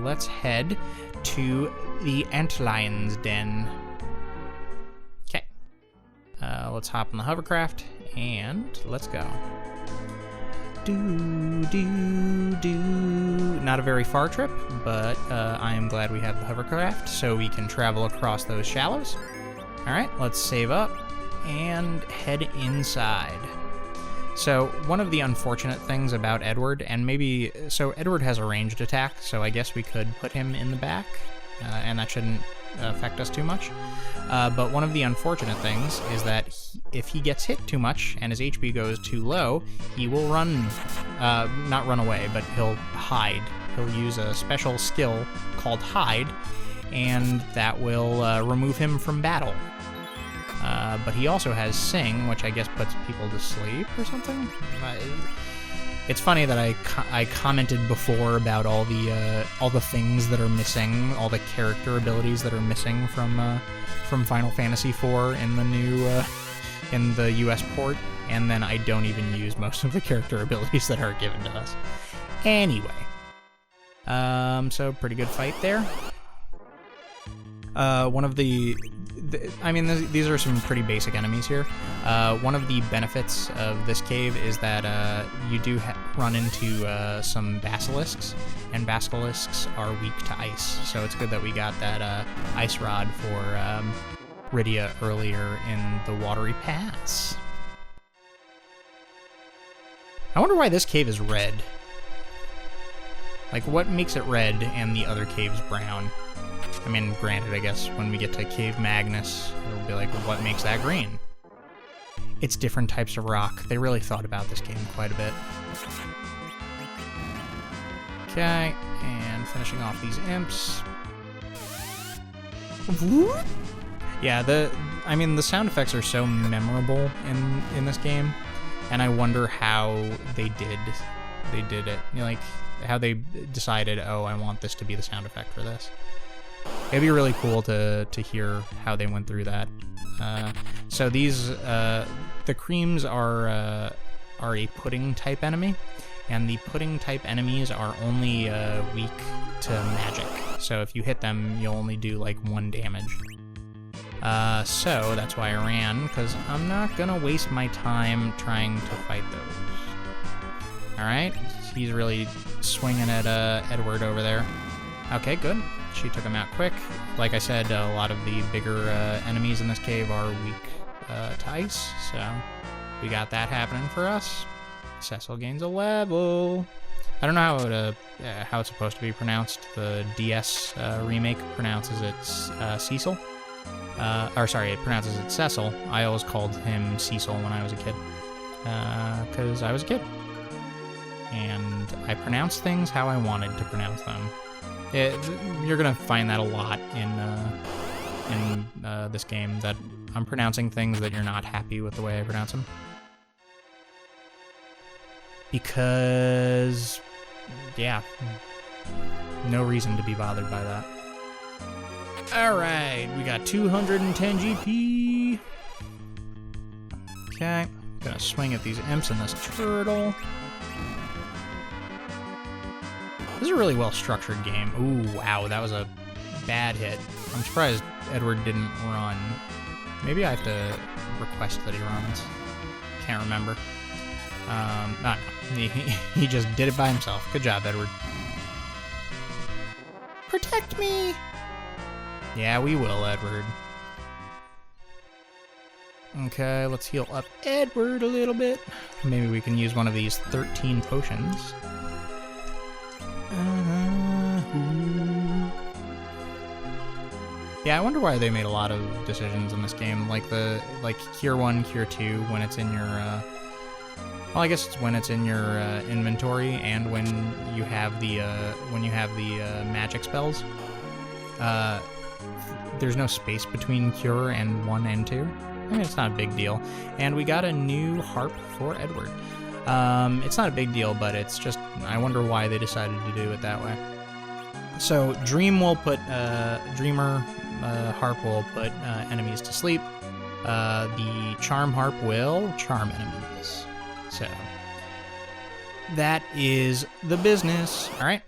let's head to the Antlion's Den. Okay. Let's hop on the hovercraft and let's go. Not a very far trip, but I am glad we have the hovercraft so we can travel across those shallows. Alright, let's save up and head inside. So one of the unfortunate things about Edward, and maybe, so Edward has a ranged attack, so I guess we could put him in the back, and that shouldn't affect us too much. But one of the unfortunate things is that if he gets hit too much and his HP goes too low, he will not run away, but he'll hide. He'll use a special skill called Hide, and that will remove him from battle. But he also has Sing, which I guess puts people to sleep or something. It's funny that I commented before about all the things that are missing, all the character abilities that are missing from Final Fantasy IV in the new in the US port, and then I don't even use most of the character abilities that are given to us. Anyway, so pretty good fight there. One of these are some pretty basic enemies here. One of the benefits of this cave is that you do run into some basilisks, and basilisks are weak to ice, so it's good that we got that ice rod for Rydia earlier in the Watery Pass. I wonder why this cave is red. Like, what makes it red and the other cave's brown? I mean, granted, I guess when we get to Cave Magnus, it'll be like, what makes that green? It's different types of rock. They really thought about this game quite a bit. Okay, and finishing off these imps. Yeah, the sound effects are so memorable in this game, and I wonder how they did it. You know, like, how they decided, oh, I want this to be the sound effect for this. It'd be really cool to hear how they went through that. So these, the creams are a pudding type enemy, and the pudding type enemies are only weak to magic. So if you hit them, you'll only do like 1 damage. So that's why I ran, because I'm not gonna waste my time trying to fight those. Alright, he's really swinging at Edward over there. Okay, good. She took him out quick. Like I said, a lot of the bigger enemies in this cave are weak to ice, so we got that happening for us. Cecil gains a level. I don't know how it's supposed to be pronounced. The DS remake pronounces it Cecil. It pronounces it Cecil. I always called him Cecil when I was a kid, because I was a kid. And I pronounced things how I wanted to pronounce them. You're gonna find that a lot in this game, that I'm pronouncing things that you're not happy with the way I pronounce them. Because, yeah, no reason to be bothered by that. Alright, we got 210 GP. Okay, gonna swing at these imps and this turtle. This is a really well-structured game. Ooh, wow, that was a bad hit. I'm surprised Edward didn't run. Maybe I have to request that he runs. Can't remember. No, he just did it by himself. Good job, Edward. Protect me! Yeah, we will, Edward. Okay, let's heal up Edward a little bit. Maybe we can use one of these 13 potions. Yeah, I wonder why they made a lot of decisions in this game, like Cure 1, Cure 2, when it's in your, well, I guess it's when it's in your inventory, and when you have the magic spells. There's no space between Cure and 1 and 2. I mean, it's not a big deal. And we got a new harp for Edward. It's not a big deal, but it's just, I wonder why they decided to do it that way. So Dreamer harp will put enemies to sleep. The Charm harp will charm enemies. So that is the business. All right,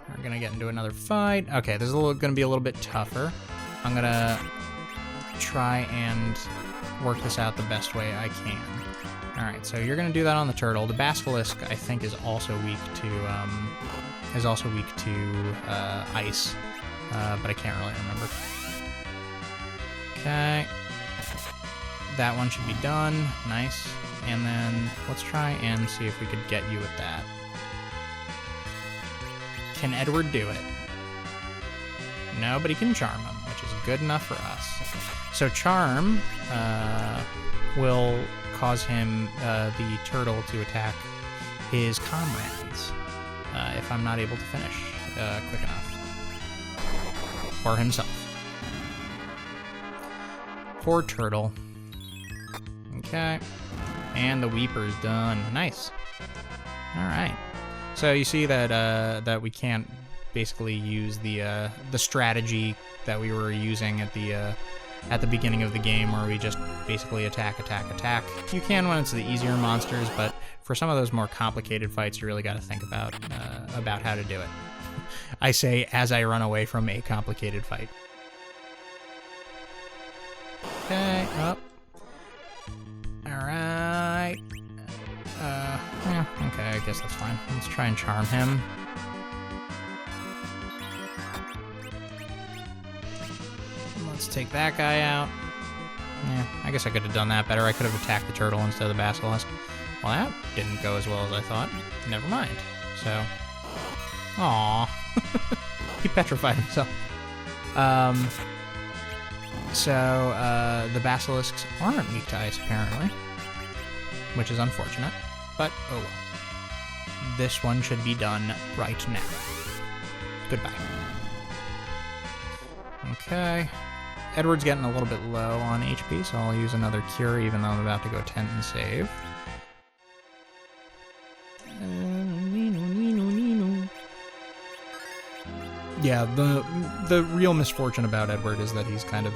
we're gonna get into another fight. Okay, this is gonna be a little bit tougher. I'm gonna try and work this out the best way I can. All right, so you're gonna do that on the turtle. The basilisk, I think, is also weak to ice, but I can't really remember. Okay, that one should be done. Nice. And then let's try and see if we could get you with that. Can Edward do it? No, but he can charm him, which is good enough for us. So charm will cause him, the turtle, to attack his comrades if I'm not able to finish quick enough. Or himself. Poor turtle. Okay. And the Weeper's done. Nice. Alright. So you see that that we can't basically use the strategy that we were using at the beginning of the game, where we just basically attack. You can when it's the easier monsters, but for some of those more complicated fights, you really got to think about how to do it. I say as I run away from a complicated fight. Okay, up. Alright. Yeah, okay, I guess that's fine. Let's try and charm him. Let's take that guy out. Yeah, I guess I could have done that better. I could have attacked the turtle instead of the basilisk. Well, that didn't go as well as I thought. Never mind. So... Aww. He petrified himself. So, the basilisks aren't weak to ice, apparently. Which is unfortunate. But, oh well. This one should be done right now. Goodbye. Okay. Edward's getting a little bit low on HP, so I'll use another cure, even though I'm about to go tent and save. Yeah, the real misfortune about Edward is that he's kind of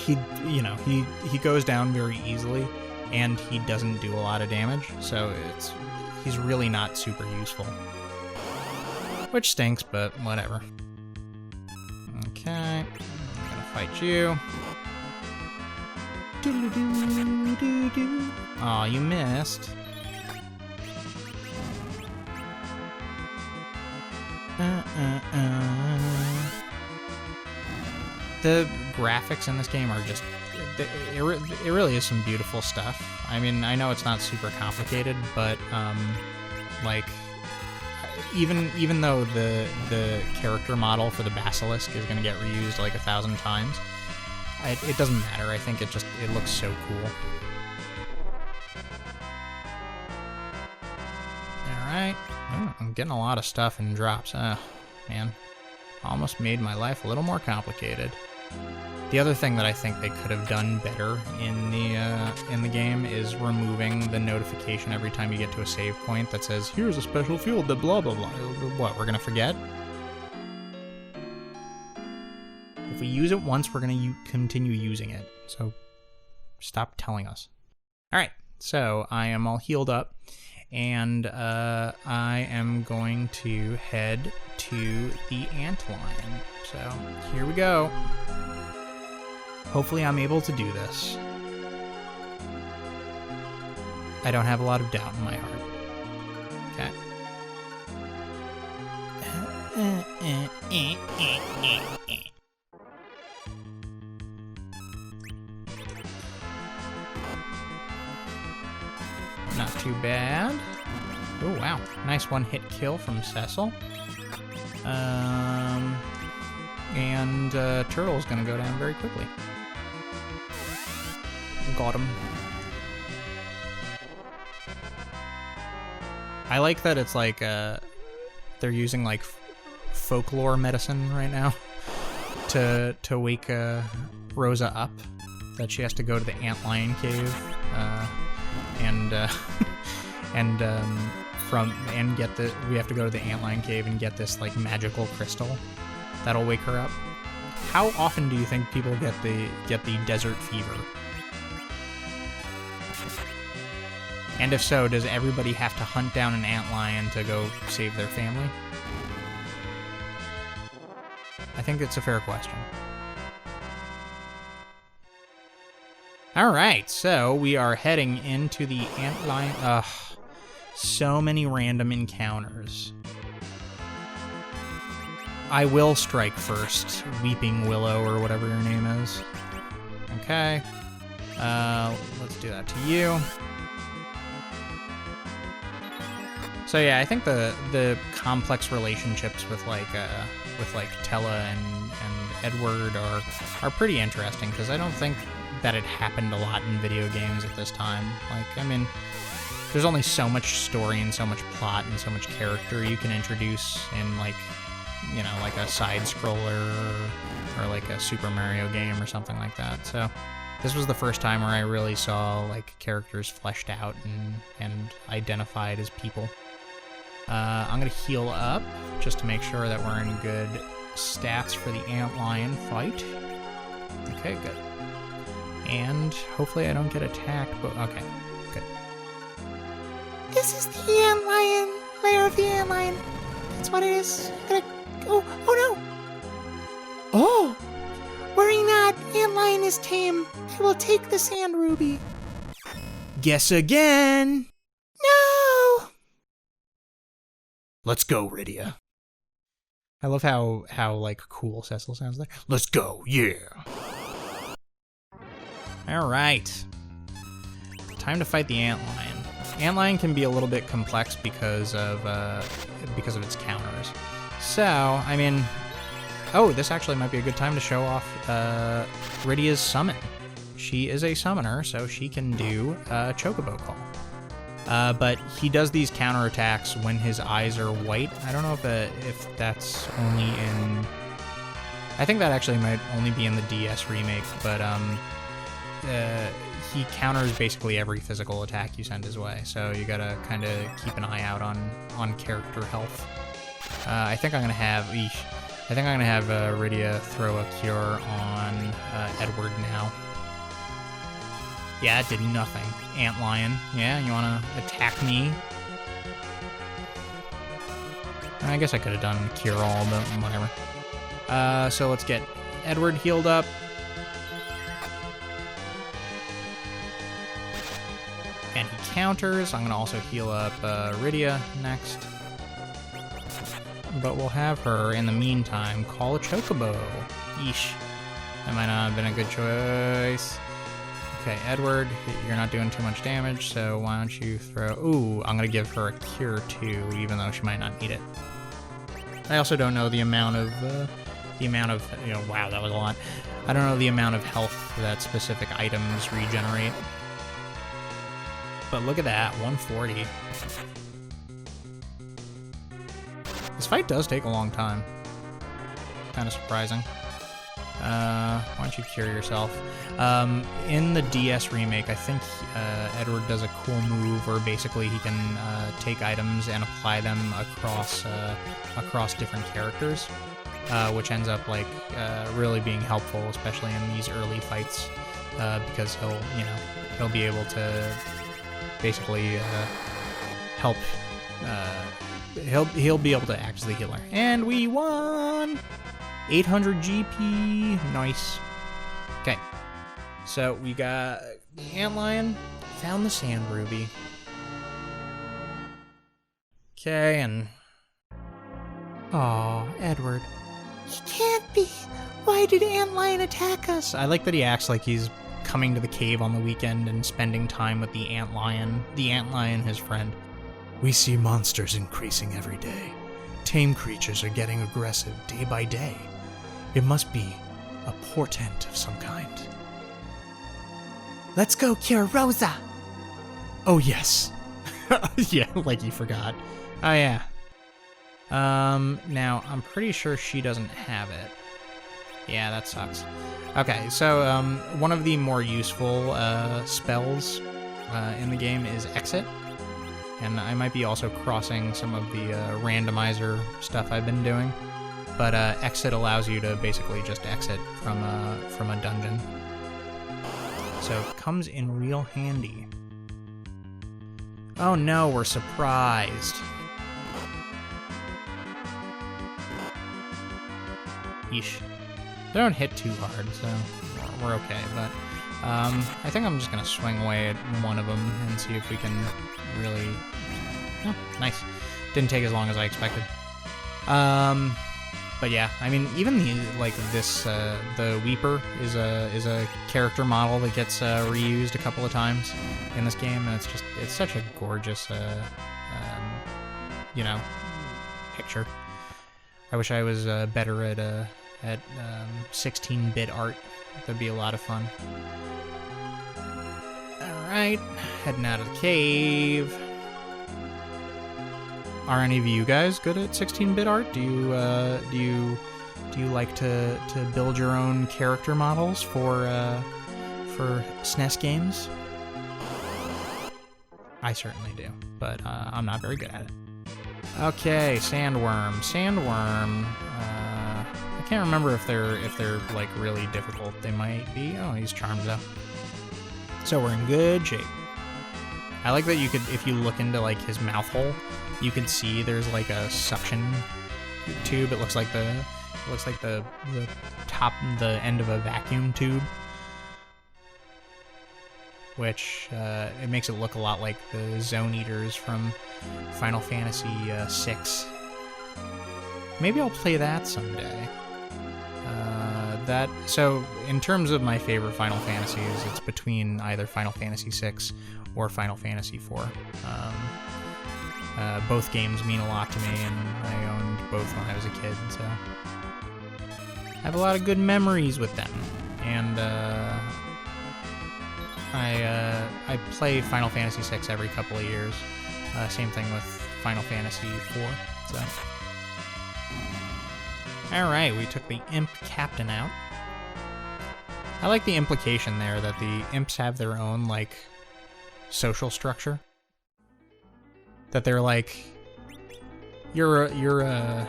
he goes down very easily, and he doesn't do a lot of damage, so he's really not super useful. Which stinks, but whatever. Okay, I'm gonna fight you. Aw, you missed. The graphics in this game are just... It really is some beautiful stuff. I mean, I know it's not super complicated, but, like... Even though the character model for the basilisk is going to get reused like 1,000 times, it doesn't matter. I think it looks so cool. Alright. Oh, I'm getting a lot of stuff in drops. Man. Almost made my life a little more complicated. The other thing that I think they could have done better in the game is removing the notification every time you get to a save point that says, here's a special field that blah blah blah. What, we're gonna forget? If we use it once, we're gonna continue using it. So stop telling us. Alright, so I am all healed up, and I am going to head to the antlion. So here we go. Hopefully I'm able to do this. I don't have a lot of doubt in my heart. Okay. Not too bad. Oh, wow. Nice one-hit kill from Cecil. And Turtle's gonna go down very quickly. Got him. I like that it's like, they're using like folklore medicine right now to wake Rosa up. That she has to go to the antlion cave, we have to go to the antlion cave and get this like magical crystal that'll wake her up. How often do you think people get the desert fever? And if so, does everybody have to hunt down an antlion to go save their family? I think it's a fair question. Alright, so we are heading into the antlion. Ugh. So many random encounters. I will strike first. Weeping Willow, or whatever your name is. Okay. Let's do that to you. So yeah, I think the complex relationships with Tella and Edward are pretty interesting, because I don't think that it happened a lot in video games at this time. Like, I mean, there's only so much story and so much plot and so much character you can introduce in, like, you know, like a side scroller or like a Super Mario game or something like that. So this was the first time where I really saw like characters fleshed out and identified as people. I'm gonna heal up just to make sure that we're in good stats for the antlion fight. Okay, good. And hopefully I don't get attacked, but okay, good. This is the antlion, lair of the antlion. That's what it is. Oh no! Oh! Worry not, antlion is tame. I will take the sand ruby. Guess again! No! Let's go, Rydia. I love how like cool Cecil sounds there. Let's go, yeah! Alright. Time to fight the antlion. Antlion can be a little bit complex because of its counters. So, I mean, oh, this actually might be a good time to show off Rydia's summon. She is a summoner, so she can do a Chocobo Call. But he does these counterattacks when his eyes are white. I don't know if that's only in... I think that actually might only be in the DS remake, but he counters basically every physical attack you send his way, so you gotta kind of keep an eye out on character health. I think I'm gonna have Rydia throw a cure on Edward now. Yeah, it did nothing. Antlion, yeah, you wanna attack me? I guess I could have done cure all, but whatever. So let's get Edward healed up. And he counters. I'm gonna also heal up Rydia next. But we'll have her, in the meantime, call a Chocobo. Yeesh. That might not have been a good choice. Okay, Edward, you're not doing too much damage, so why don't you throw... Ooh, I'm going to give her a cure, too, even though she might not need it. I also don't know the amount of, you know, wow, that was a lot. I don't know the amount of health that specific items regenerate. But look at that, 140. This fight does take a long time. Kind of surprising. Why don't you cure yourself? In the DS remake, I think Edward does a cool move where basically he can take items and apply them across different characters, which ends up like really being helpful, especially in these early fights, because he'll be able to basically help. He'll be able to act as the healer. And we won! 800 GP. Nice. Okay. So we got the antlion, found the sand ruby. Okay, and... Aw, Edward. He can't be. Why did Antlion attack us? I like that he acts like he's coming to the cave on the weekend and spending time with the antlion, his friend. We see monsters increasing every day. Tame creatures are getting aggressive day by day. It must be a portent of some kind. Let's go cure Rosa. Oh, yes. Yeah, like you forgot. Oh, yeah. Now, I'm pretty sure she doesn't have it. Yeah, that sucks. Okay, so, one of the more useful, spells, in the game is Exit. And I might be also crossing some of the, randomizer stuff I've been doing. But, Exit allows you to basically just exit from a dungeon. So, it comes in real handy. Oh no, we're surprised. Yeesh. They don't hit too hard, so we're okay, but I think I'm just gonna swing away at one of them and see if we can really... Oh, nice. Didn't take as long as I expected. But yeah, I mean, even the Weeper is a character model that gets reused a couple of times in this game, and it's such a gorgeous, picture. I wish I was better at 16-bit art. That'd be a lot of fun. Alright, heading out of the cave. Are any of you guys good at 16-bit art? Do you like to build your own character models for SNES games? I certainly do, but I'm not very good at it. Okay, Sandworm. Sandworm. I can't remember if they're like really difficult. They might be. Oh, he's charmed though. So we're in good shape. I like that you could, if you look into like his mouth hole, you can see there's like a suction tube. It looks like the top, the end of a vacuum tube, which it makes it look a lot like the Zone Eaters from Final Fantasy VI. Maybe I'll play that someday. So in terms of my favorite Final Fantasies, it's between either Final Fantasy VI or Final Fantasy IV. Both games mean a lot to me, and I owned both when I was a kid, so I have a lot of good memories with them. And I play Final Fantasy VI every couple of years. Same thing with Final Fantasy IV. So, all right, we took the Imp Captain out. I like the implication there that the imps have their own like social structure. That they're like, you're a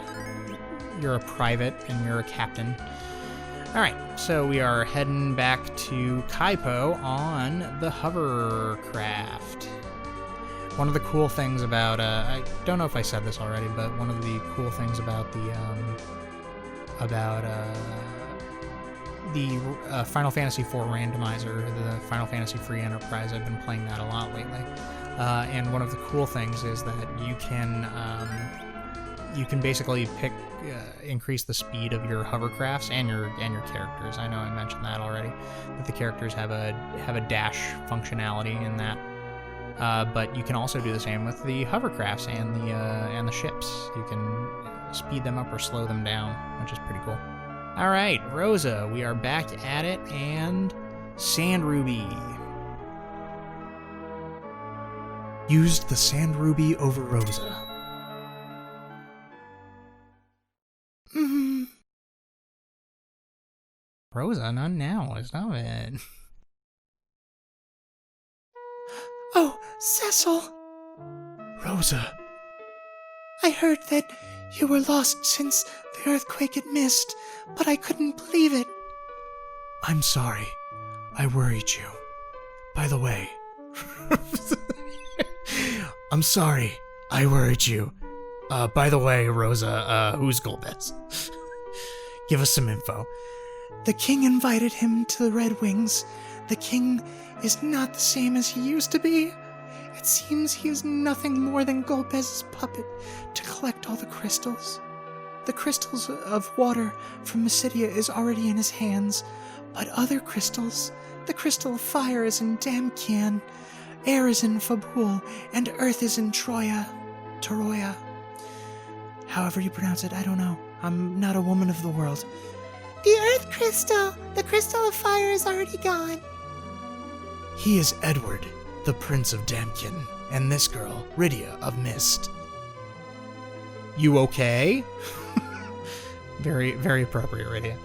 private and you're a captain. All right, so we are heading back to Kaipo on the hovercraft. One of the cool things about I don't know if I said this already, but one of the cool things about the Final Fantasy IV randomizer, the Final Fantasy Free Enterprise, I've been playing that a lot lately. And one of the cool things is that you can basically increase the speed of your hovercrafts and your characters. I know I mentioned that already, that the characters have a dash functionality in that. But you can also do the same with the hovercrafts and the ships. You can speed them up or slow them down, which is pretty cool. All right, Rosa, we are back at it, and Sand Ruby. Used the Sand Ruby over Rosa. Rosa, not now. Stop it. Oh, Cecil. Rosa. I heard that you were lost since the earthquake had missed, but I couldn't believe it. I'm sorry. I worried you. By the way... I'm sorry. I worried you. By the way, Rosa, who's Golbez? Give us some info. The king invited him to the Red Wings. The king is not the same as he used to be, It seems he is nothing more than Golbez's puppet to collect all the crystals. The crystals of water from Mysidia is already in his hands, but other crystals, the crystal of fire is in Damkian, air is in Fabul, and earth is in Toroya. However you pronounce it, I don't know. I'm not a woman of the world. The earth crystal! The crystal of fire is already gone. He is Edward, the Prince of Damkin, and this girl, Rydia of Mist. You okay? Very, very appropriate, Rydia.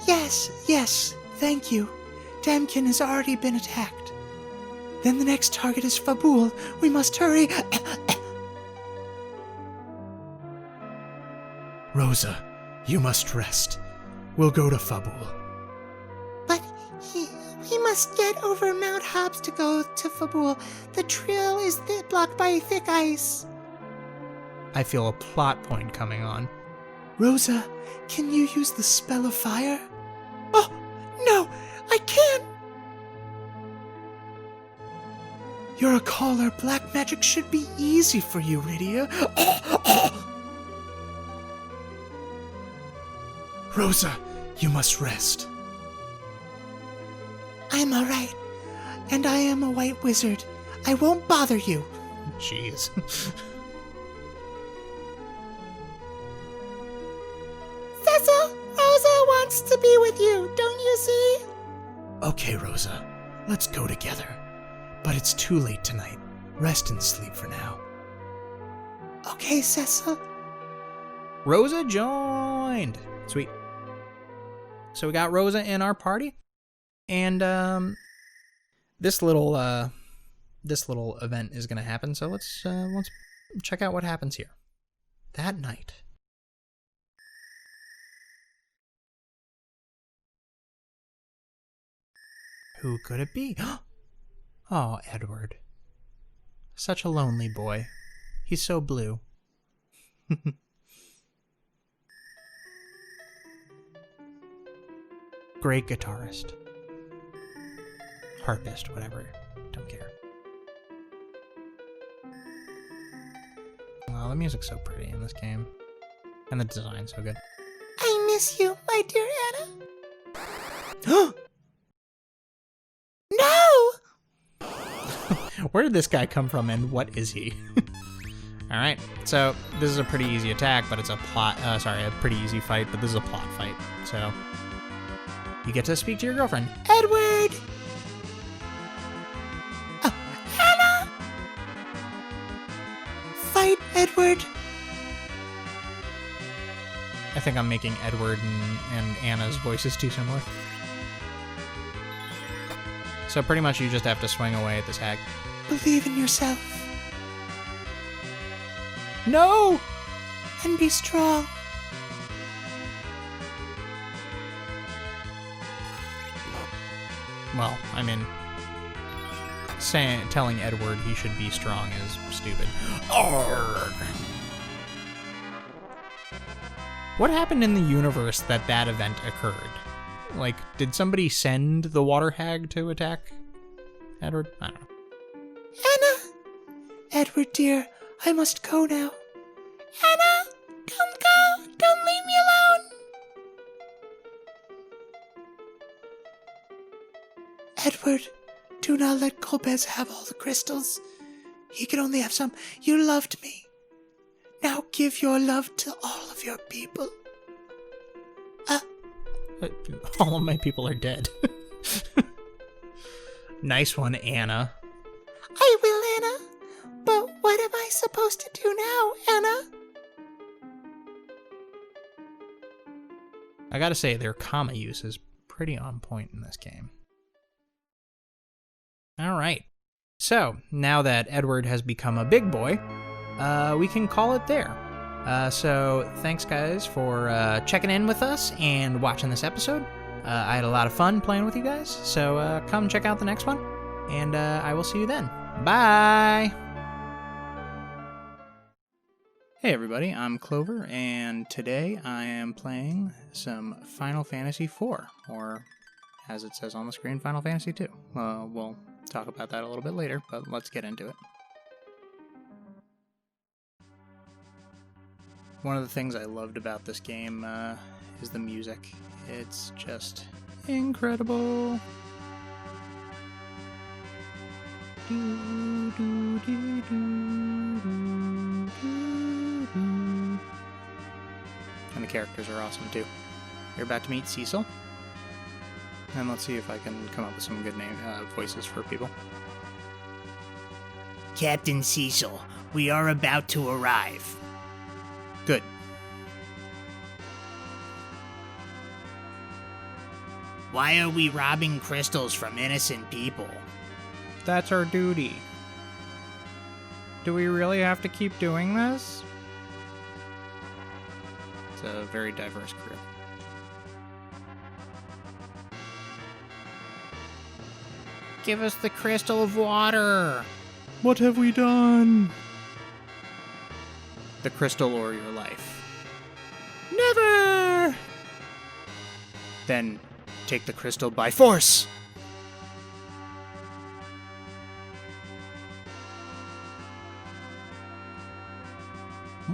Yes, thank you. Damkin has already been attacked. Then the next target is Fabul. We must hurry. Rosa, you must rest. We'll go to Fabul. But we must get over Mount Hobbs to go to Fabul. The trail is blocked by thick ice. I feel a plot point coming on. Rosa, can you use the spell of fire? Oh, no, I can't. You're a caller. Black magic should be easy for you, Rydia. Rosa, you must rest. I'm all right, and I am a white wizard. I won't bother you. Jeez. Cecil, Rosa wants to be with you, don't you see? Okay, Rosa, let's go together. But it's too late tonight. Rest and sleep for now. Okay, Cecil. Rosa joined. Sweet. So we got Rosa in our party, and this little event is gonna happen. So let's check out what happens here. That night. Who could it be? Oh, Edward. Such a lonely boy. He's so blue. Great guitarist. Harpist, whatever. Don't care. Oh, the music's so pretty in this game. And the design's so good. I miss you, my dear Anna. No! Where did this guy come from and what is he? Alright, so this is a pretty easy attack, but it's a a pretty easy fight, but this is a plot fight. So, you get to speak to your girlfriend. Edward! Oh, Anna! Fight, Edward! I think I'm making Edward and Anna's voices too similar. So pretty much you just have to swing away at this hag. Believe in yourself. No! And be strong. Well, I mean, telling Edward he should be strong is stupid. Arrgh. What happened in the universe that event occurred? Like, did somebody send the water hag to attack Edward? I don't know. Anna! Edward, dear, I must go now. Anna! Don't go! Don't leave me alone! Edward, do not let Golbez have all the crystals. He can only have some. You loved me. Now give your love to all of your people. All of my people are dead. Nice one, Anna. I will, Anna. But what am I supposed to do now, Anna? I gotta say, their comma use is pretty on point in this game. Alright. So, now that Edward has become a big boy, we can call it there. So, thanks guys for checking in with us and watching this episode. I had a lot of fun playing with you guys, so come check out the next one, and I will see you then. Bye! Hey everybody, I'm Clover, and today I am playing some Final Fantasy IV, or as it says on the screen, Final Fantasy II. Well, talk about that a little bit later, but let's get into it. One of the things I loved about this game is the music. It's just incredible. And the characters are awesome too. You're about to meet Cecil. And let's see if I can come up with some good voices for people. Captain Cecil, we are about to arrive. Good. Why are we robbing crystals from innocent people? That's our duty. Do we really have to keep doing this? It's a very diverse crew. Give us the crystal of water. What have we done? The crystal or your life. Never! Then take the crystal by force.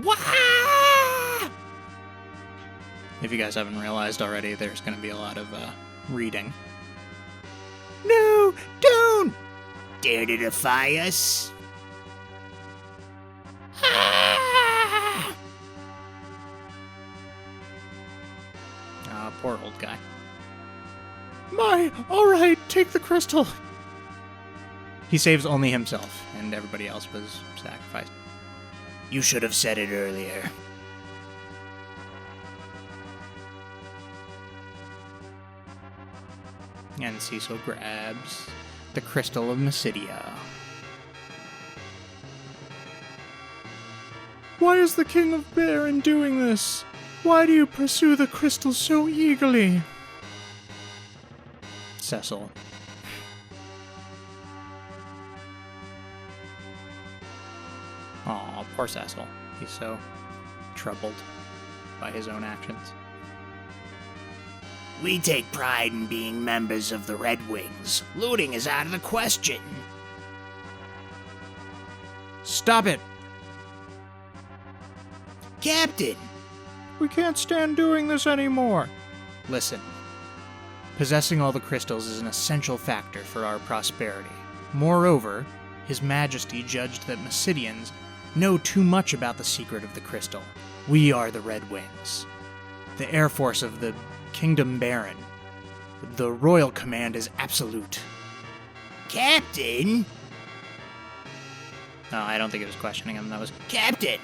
Wah! If you guys haven't realized already, there's going to be a lot of reading. No, don't! Dare to defy us? Ah! Poor old guy. Alright, take the crystal. He saves only himself, and everybody else was sacrificed. You should have said it earlier. And Cecil grabs the crystal of Mysidia. Why is the King of Baron doing this? Why do you pursue the crystal so eagerly? Cecil. Aw, poor Cecil. He's so troubled by his own actions. We take pride in being members of the Red Wings. Looting is out of the question. Stop it! Captain! We can't stand doing this anymore. Listen. Possessing all the crystals is an essential factor for our prosperity. Moreover, His Majesty judged that Mysidians know too much about the secret of the crystal. We are the Red Wings, the Air Force of the Kingdom Baron. The royal command is absolute. Captain? No, I don't think it was questioning him. That was Captain!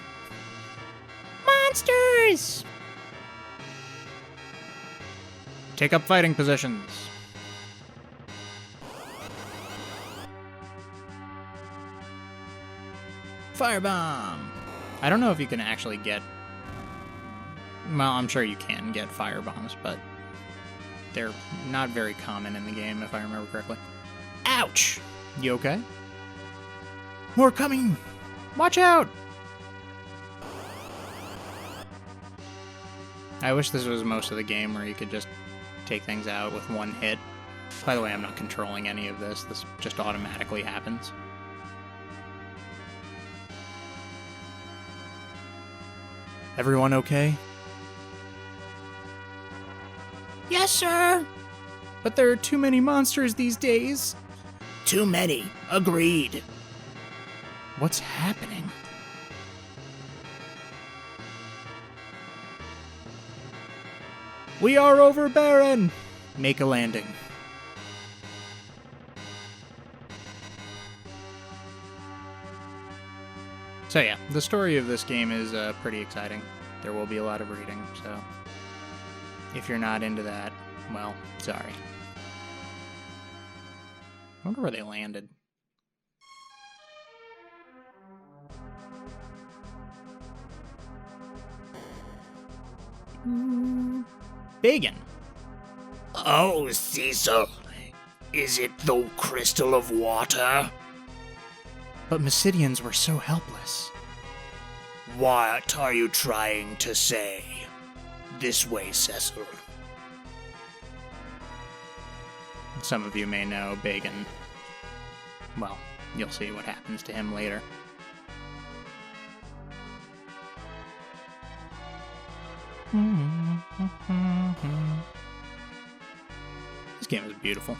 Monsters! take up fighting positions. Firebomb! I don't know if you can actually get... Well, I'm sure you can get firebombs, but they're not very common in the game, if I remember correctly. Ouch! You okay? More coming! Watch out! I wish this was most of the game where you could just take things out with one hit. By the way, I'm not controlling any of this. This just automatically happens. Everyone okay? Yes, sir! But there are too many monsters these days. Too many. Agreed. What's happening? We are over, Baron! Make a landing. So yeah, the story of this game is pretty exciting. There will be a lot of reading, so if you're not into that, well, sorry. I wonder where they landed. Bacon. Oh, Cecil. Is it the crystal of water? But Mysidians were so helpless. What are you trying to say? This way, Cecil. Some of you may know Bacon well, you'll see what happens to him later. This game is beautiful.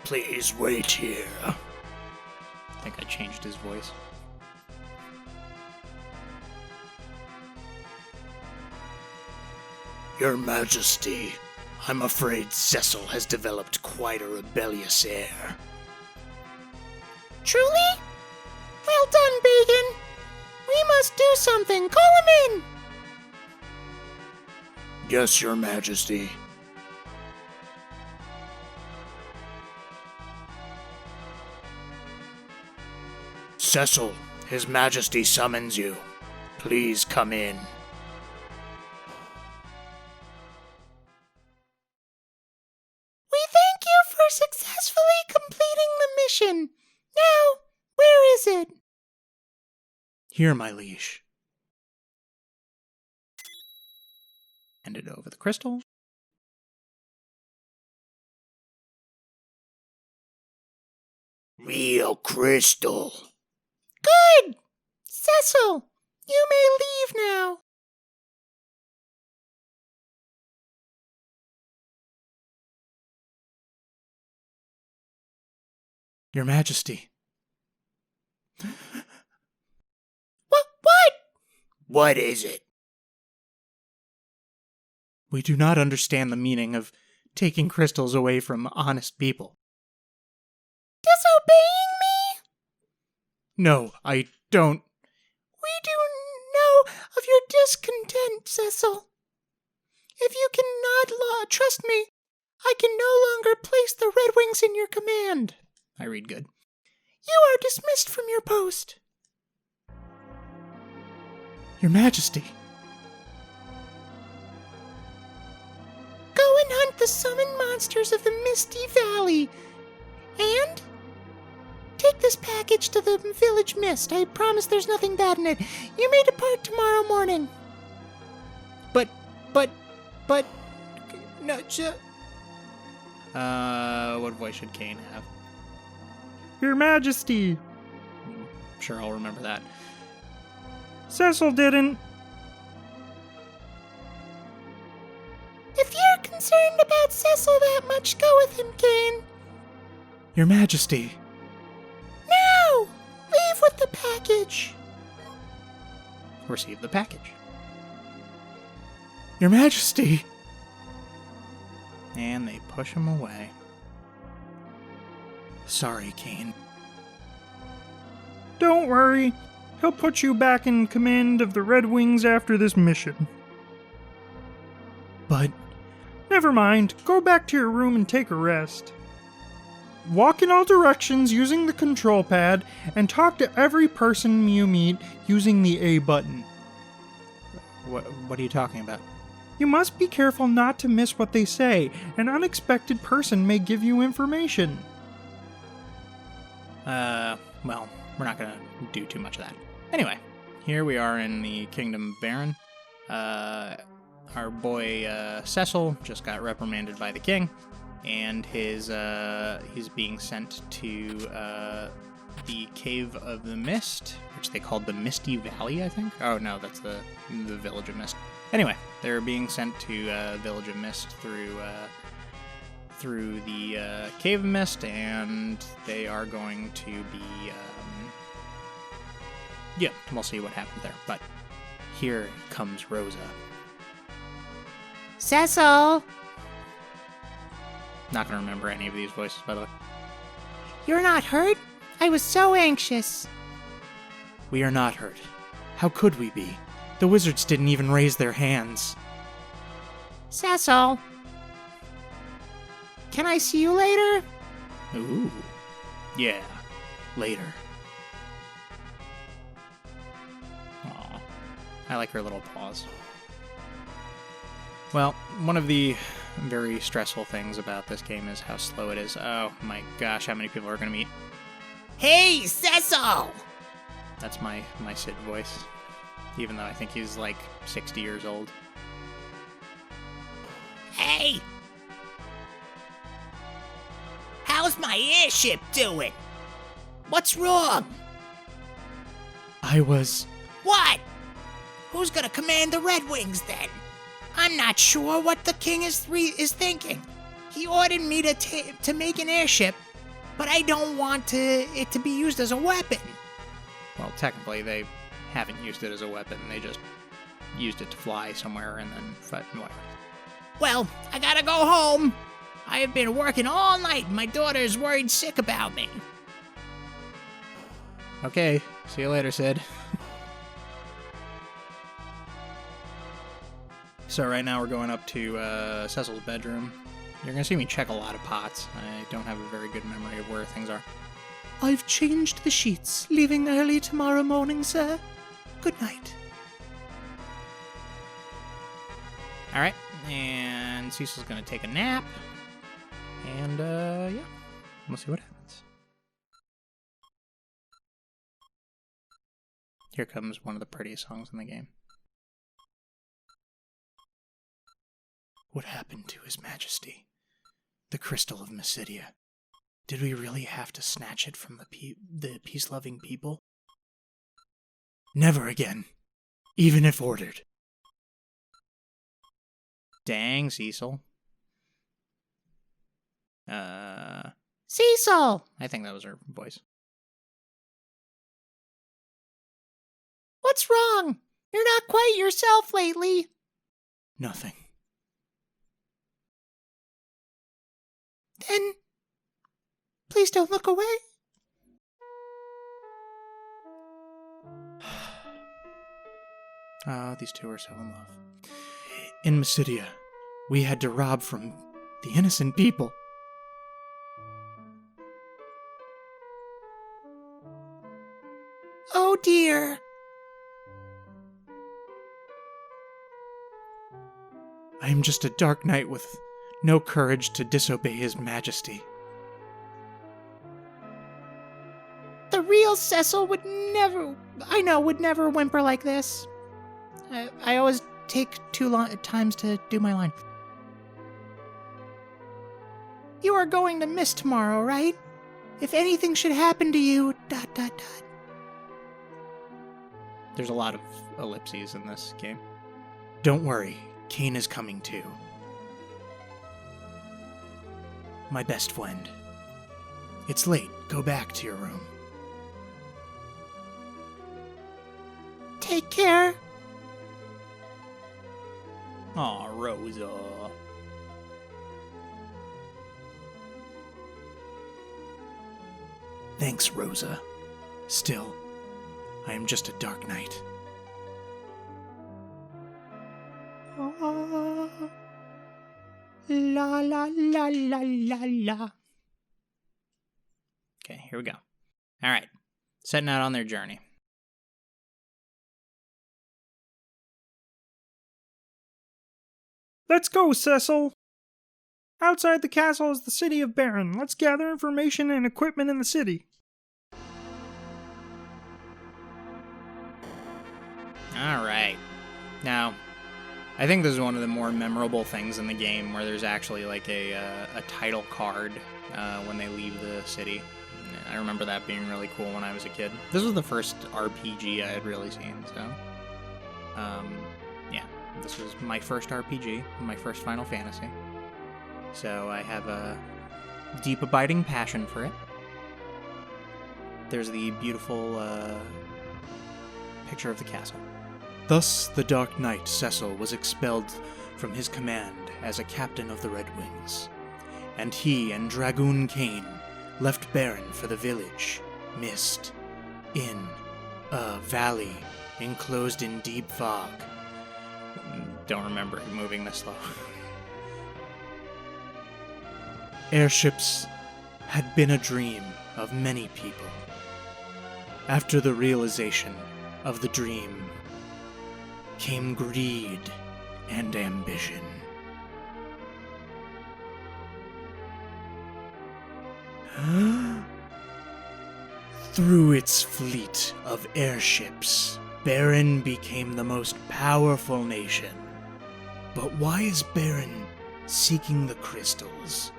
Please wait here. I think I changed his voice. Your Majesty, I'm afraid Cecil has developed quite a rebellious air. Truly? Well done, Bacon. We must do something. Call him in. Yes, Your Majesty. Cecil, His Majesty summons you. Please come in. We thank you for successfully completing the mission. Now, where is it? Here, my liege. Handed over the crystal. Real crystal. Good! Cecil, you may leave now. Your Majesty. What? What is it? We do not understand the meaning of taking crystals away from honest people. Disobeying me? No, I don't. We do know of your discontent, Cecil. If you cannot trust me, I can no longer place the Red Wings in your command. I read good. You are dismissed from your post. Your Majesty. Go and hunt the summoned monsters of the Misty Valley. And take this package to the Village Mist. I promise there's nothing bad in it. You may depart tomorrow morning. But, no, what voice should Kane have? Your Majesty. I'm sure I'll remember that. Cecil didn't. If you're concerned about Cecil that much, go with him, Kane. Your Majesty. Now, leave with the package. Receive the package. Your Majesty. And they push him away. Sorry, Kane. Don't worry. He'll put you back in command of the Red Wings after this mission. But never mind. Go back to your room and take a rest. Walk in all directions using the control pad and talk to every person you meet using the A button. What are you talking about? You must be careful not to miss what they say. An unexpected person may give you information. Well, we're not gonna do too much of that. Anyway, here we are in the Kingdom of Baron. Our boy, Cecil just got reprimanded by the king, and he's being sent to, the Cave of the Mist, which they called the Misty Valley, I think? Oh, no, that's the Village of Mist. Anyway, they're being sent to, Village of Mist through the Cave of Mist, and they are going to be, yeah, we'll see what happens there. But here comes Rosa. Cecil! Not gonna remember any of these voices, by the way. You're not hurt? I was so anxious. We are not hurt. How could we be? The wizards didn't even raise their hands. Cecil! Can I see you later? Ooh. Yeah. Later. Aw. I like her little paws. Well, one of the very stressful things about this game is how slow it is. Oh my gosh, how many people are going to meet? Hey, Cecil! That's my Sid voice. Even though I think he's like 60 years old. Hey! How hell's my airship doing? What's wrong? I was... What? Who's gonna command the Red Wings then? I'm not sure what the king is thinking. He ordered me to make an airship, but I don't want it to be used as a weapon. Well, technically, they haven't used it as a weapon. They just used it to fly somewhere and then fight. Whatever. Well, I gotta go home. I have been working all night, and my daughter is worried sick about me. Okay, see you later, Sid. So right now we're going up to Cecil's bedroom. You're going to see me check a lot of pots. I don't have a very good memory of where things are. I've changed the sheets, leaving early tomorrow morning, sir. Good night. Alright, and Cecil's going to take a nap. And, yeah, we'll see what happens. Here comes one of the prettiest songs in the game. What happened to His Majesty? The Crystal of Mysidia. Did we really have to snatch it from the peace-loving people? Never again, even if ordered. Dang, Cecil. Cecil! I think that was her voice. What's wrong? You're not quite yourself lately. Nothing. Then, please don't look away. These two are so in love. In Mysidia, we had to rob from the innocent people. Oh dear. I am just a dark knight with no courage to disobey His Majesty. The real Cecil would never whimper like this. I always take too long times to do my line. You are going to miss tomorrow, right? If anything should happen to you, ... There's a lot of ellipses in this game. Don't worry, Kane is coming too. My best friend. It's late. Go back to your room. Take care. Aw, Rosa. Thanks, Rosa. Still, I am just a dark knight. La la la la la la. Okay, here we go. Alright, setting out on their journey. Let's go, Cecil! Outside the castle is the city of Baron. Let's gather information and equipment in the city. Alright. Now, I think this is one of the more memorable things in the game where there's actually like a title card when they leave the city. I remember that being really cool when I was a kid. This was the first RPG I had really seen, so... yeah, this was my first RPG, my first Final Fantasy. So I have a deep, abiding passion for it. There's the beautiful picture of the castle. Thus, the Dark Knight Cecil was expelled from his command as a captain of the Red Wings, and he and Dragoon Kane left Baron for the village, Mist, in a valley enclosed in deep fog. Don't remember it moving this slow. Airships had been a dream of many people. After the realization of the dream came greed and ambition. Through its fleet of airships, Baron became the most powerful nation. But why is Baron seeking the crystals?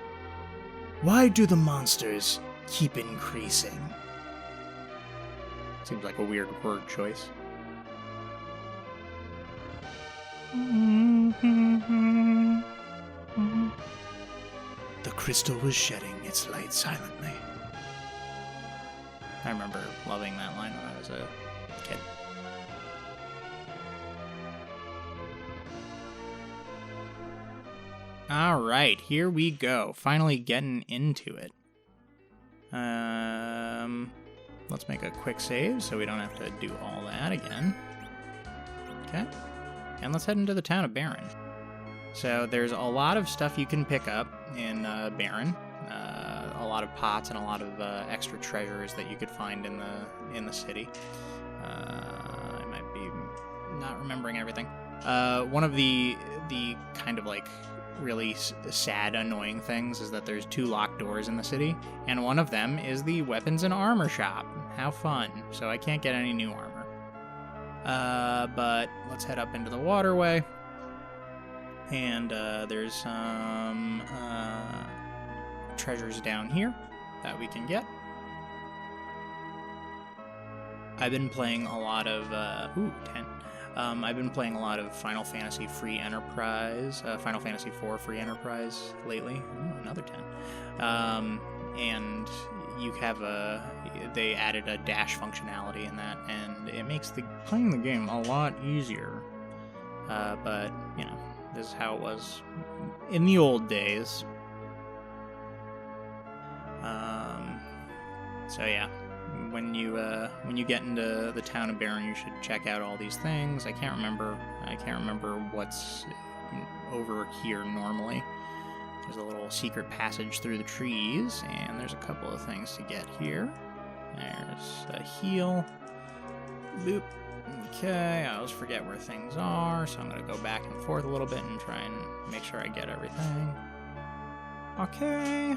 Why do the monsters keep increasing? Seems like a weird word choice. The crystal was shedding its light silently. I remember loving that line when I was a kid. Alright, here we go. Finally getting into it. Let's make a quick save so we don't have to do all that again. Okay. And let's head into the town of Barren. So there's a lot of stuff you can pick up in Barren. A lot of pots and a lot of extra treasures that you could find in the city. I might be not remembering everything. One of the kind of like really sad, annoying things is that there's 2 locked doors in the city, and one of them is the weapons and armor shop. How fun. So I can't get any new armor. But let's head up into the waterway. And there's some treasures down here that we can get. I've been playing a lot of 10. I've been playing a lot of Final Fantasy Free Enterprise, Final Fantasy IV Free Enterprise lately. Ooh, another 10. And you have they added a dash functionality in that, and it makes playing the game a lot easier. But, you know, this is how it was in the old days. So yeah, when you get into the town of Barren, you should check out all these things. I can't remember what's over here normally. There's a little secret passage through the trees, and there's a couple of things to get here. There's a heal. Boop. Okay, I always forget where things are, so I'm going to go back and forth a little bit and try and make sure I get everything. Okay.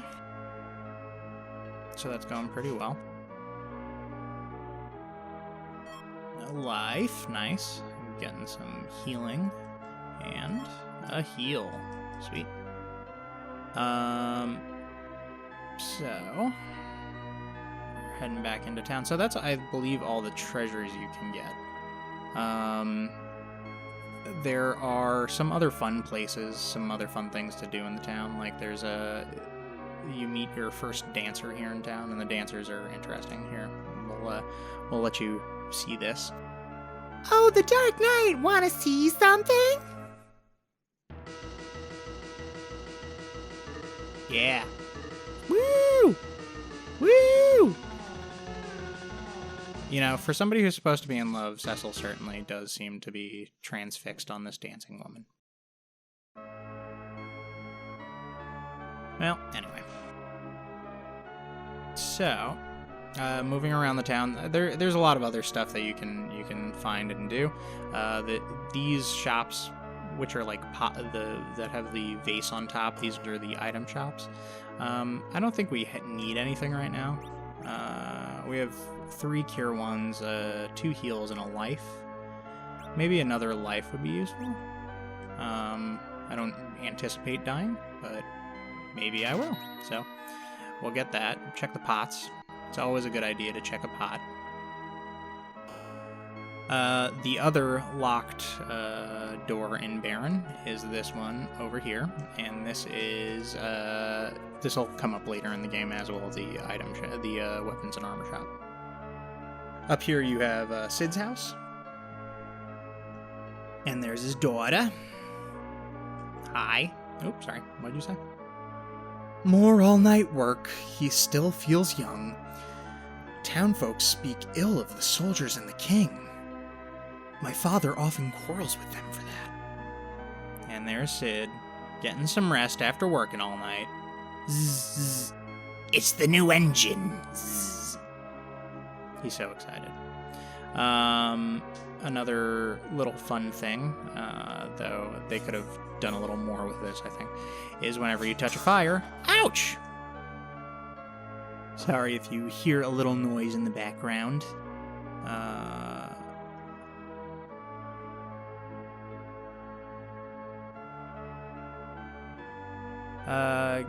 So that's going pretty well. No life. Nice. I'm getting some healing. And a heal. Sweet. So we're heading back into town. So that's, I believe, all the treasures you can get. There are some other fun places, some other fun things to do in the town. Like you meet your first dancer here in town, and the dancers are interesting here. We'll let you see this. Oh, the Dark Knight! Wanna see something? Yeah. Woo! Woo! You know, for somebody who's supposed to be in love, Cecil certainly does seem to be transfixed on this dancing woman. Well, anyway. So, moving around the town, there's a lot of other stuff that you can find and do. These shops, which are like that have the vase on top, these are the item shops. I don't think we need anything right now. We have 3 cure ones, 2 heals, and a life. Maybe another life would be useful. I don't anticipate dying, but maybe I will. So we'll get that. Check the pots. It's always a good idea to check a pot. The other locked door in Barren is this one over here, and this is this will come up later in the game as well. The the weapons and armor shop. Up here you have Sid's house, and there's his daughter. Hi. Oops, sorry. What did you say? More all-night work. He still feels young. Townfolk speak ill of the soldiers and the king. My father often quarrels with them for that. And there's Sid, getting some rest after working all night. Zzz. It's the new engine. Zzz. He's so excited. Another little fun thing, though they could have done a little more with this, I think, is whenever you touch a fire, ouch! Sorry if you hear a little noise in the background.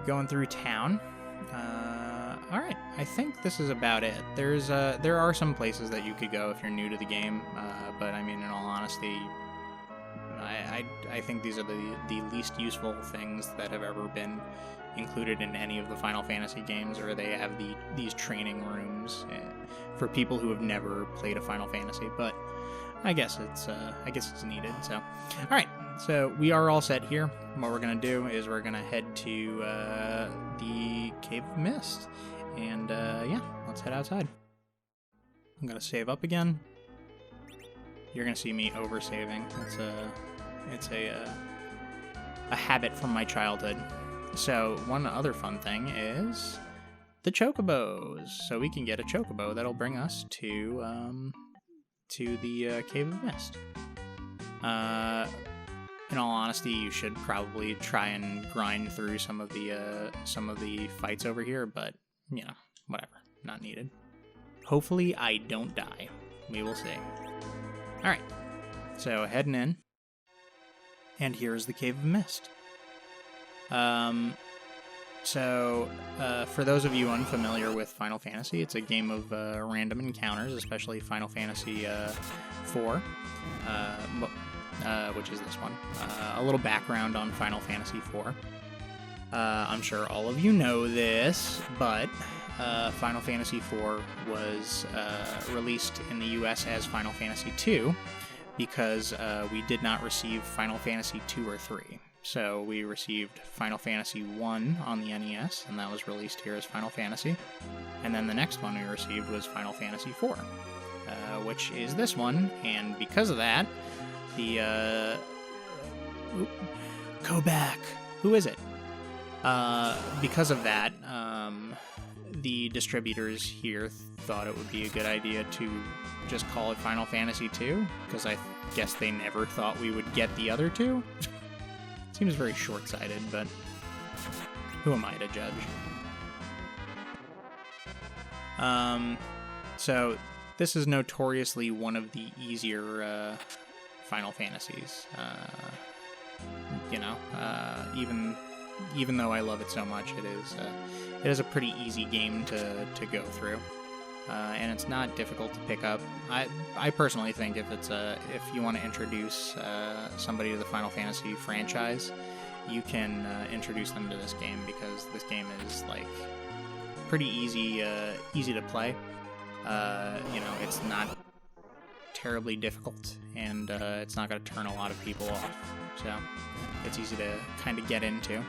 Going through town, All right, I think this is about it. There are some places that you could go if you're new to the game, but I mean, in all honesty, I think these are the least useful things that have ever been included in any of the Final Fantasy games, or they have these training rooms for people who have never played a Final Fantasy. But I guess it's needed. So, all right. So we are all set here. What we're going to do is we're going to head to the Cave of Mist. And yeah, let's head outside. I'm going to save up again. You're going to see me over-saving. It's a habit from my childhood. So one other fun thing is the chocobos. So we can get a chocobo that'll bring us to the Cave of Mist. In all honesty, you should probably try and grind through some of the fights over here, but you know, whatever, not needed. Hopefully, I don't die. We will see. All right, so heading in, and here's the Cave of Mist. For those of you unfamiliar with Final Fantasy, it's a game of random encounters, especially Final Fantasy IV. Which is this one. A little background on Final Fantasy IV. I'm sure all of you know this, but Final Fantasy IV was released in the US as Final Fantasy II because we did not receive Final Fantasy II or III. So we received Final Fantasy I on the NES, and that was released here as Final Fantasy. And then the next one we received was Final Fantasy IV, which is this one, and because of that, go back. Who is it? Because of that, the distributors here thought it would be a good idea to just call it Final Fantasy II, because I guess they never thought we would get the other two. Seems very short-sighted, but who am I to judge? So this is notoriously one of the easier Final Fantasies. Even though I love it so much, it is a pretty easy game to go through, and it's not difficult to pick up. I personally think if you want to introduce somebody to the Final Fantasy franchise, you can introduce them to this game, because this game is like pretty easy to play. It's not terribly difficult, and it's not going to turn a lot of people off, so it's easy to kind of get into.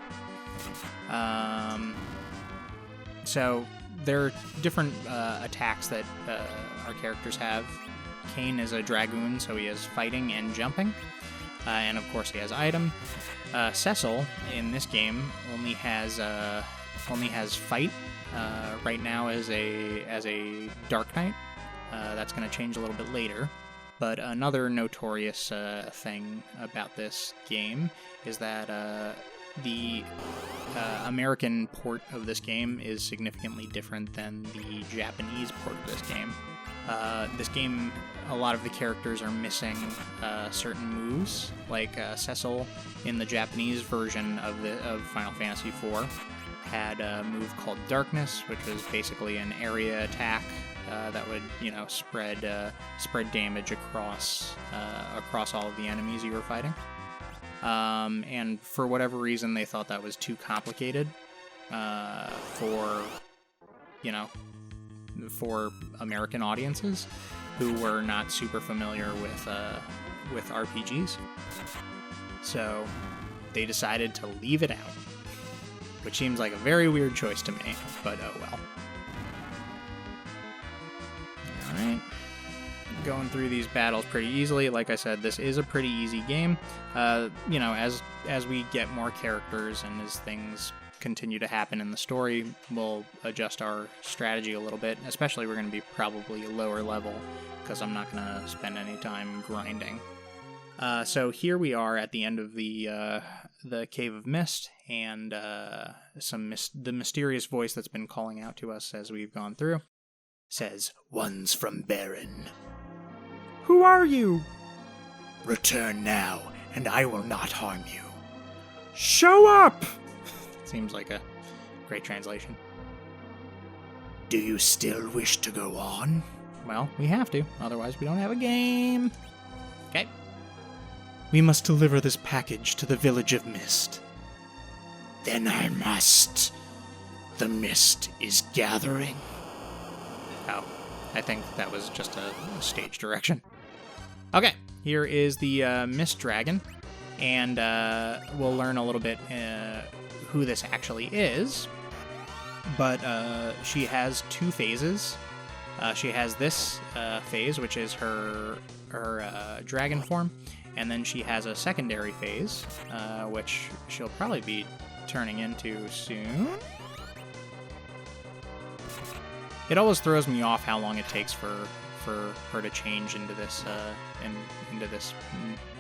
So there are different attacks that our characters have. Kain is a dragoon, so he has fighting and jumping, and of course he has item. Cecil in this game only has fight right now as a Dark Knight. That's going to change a little bit later. But another notorious thing about this game is that the American port of this game is significantly different than the Japanese port of this game. This game, a lot of the characters are missing certain moves, like Cecil in the Japanese version of Final Fantasy IV had a move called Darkness, which was basically an area attack that would, spread damage across all of the enemies you were fighting. And for whatever reason, they thought that was too complicated for American audiences who were not super familiar with RPGs. So they decided to leave it out, which seems like a very weird choice to me, but oh well. Alright. Going through these battles pretty easily. Like I said, this is a pretty easy game. As we get more characters and as things continue to happen in the story, we'll adjust our strategy a little bit. Especially we're going to be probably lower level, because I'm not going to spend any time grinding. So here we are at the end of the Cave of Mist, and the mysterious voice that's been calling out to us as we've gone through says, "One's from Baron. Who are you? Return now, and I will not harm you." Show up! Seems like a great translation. Do you still wish to go on? Well, we have to, otherwise we don't have a game. Okay. We must deliver this package to the Village of Mist. Then I must. The mist is gathering. Oh, I think that was just a stage direction. Okay, here is the Mist Dragon, and we'll learn a little bit who this actually is. But she has 2 phases. She has this phase, which is her dragon form, and then she has a secondary phase, which she'll probably be turning into soon. It always throws me off how long it takes for her to change into this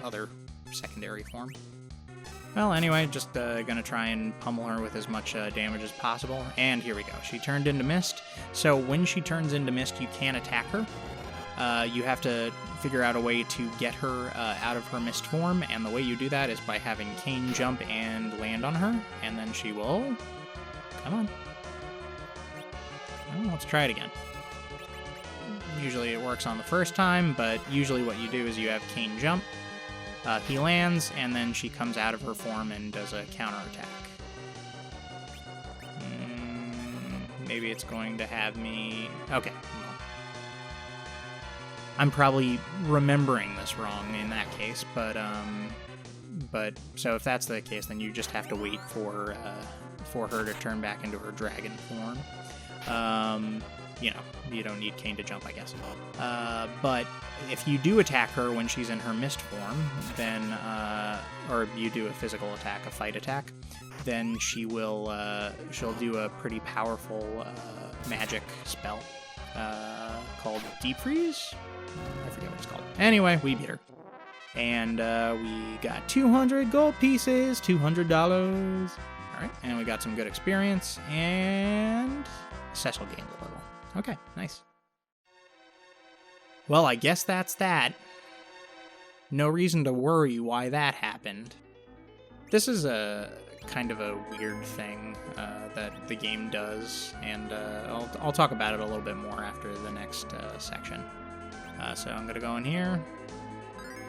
other secondary form. Well, anyway, just gonna try and pummel her with as much damage as possible. And here we go. She turned into Mist. So when she turns into Mist, you can attack her. You have to figure out a way to get her out of her Mist form, and the way you do that is by having Kane jump and land on her, and then she will... Come on. Well, let's try it again. Usually it works on the first time, but usually what you do is you have Kane jump, he lands, and then she comes out of her form and does a counterattack. Maybe it's going to have me... Okay. Well, I'm probably remembering this wrong in that case, but so if that's the case, then you just have to wait for her to turn back into her dragon form. You know, you don't need Kane to jump, I guess. But if you do attack her when she's in her Mist form, then, or you do a physical attack, a fight attack, then she'll do a pretty powerful magic spell called Deep Freeze? I forget what it's called. Anyway, we beat her. And we got 200 gold pieces, $200. All right, and we got some good experience, and Cecil gained a level. Okay, nice. Well, I guess that's that. No reason to worry why that happened. This is a kind of a weird thing that the game does, and I'll talk about it a little bit more after the next section. So I'm going to go in here,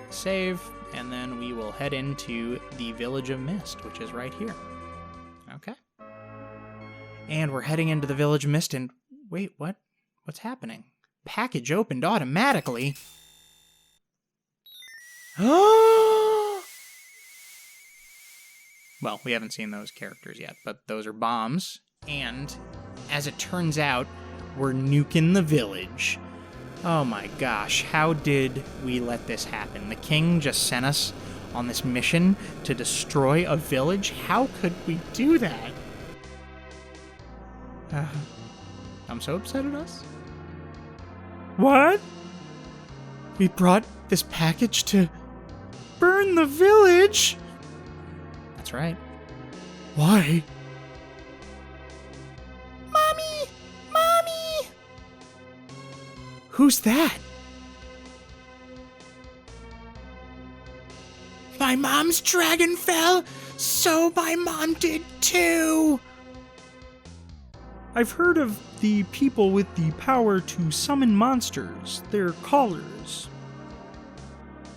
save, and then we will head into the Village of Mist, which is right here. Okay. And we're heading into the Village of Mist, and wait, what? What's happening? Package opened automatically. Well, we haven't seen those characters yet, but those are bombs. And as it turns out, we're nuking the village. Oh my gosh, how did we let this happen? The king just sent us on this mission to destroy a village? How could we do that? I'm so upset at us. What? We brought this package to Burn the village? That's right. Why? Mommy! Mommy! Who's that? My mom's dragon fell, so my mom did too. I've heard of the people with the power to summon monsters. They're callers.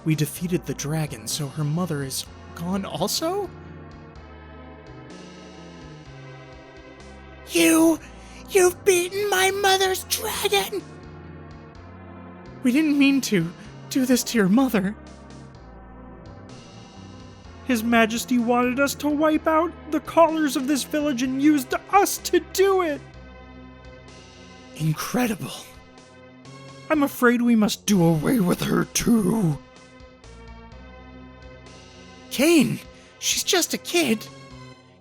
We defeated the dragon, so her mother is gone also? You've beaten my mother's dragon! We didn't mean to do this to your mother. His Majesty wanted us to wipe out the callers of this village and used us to do it. Incredible. I'm afraid we must do away with her too. Kane, she's just a kid.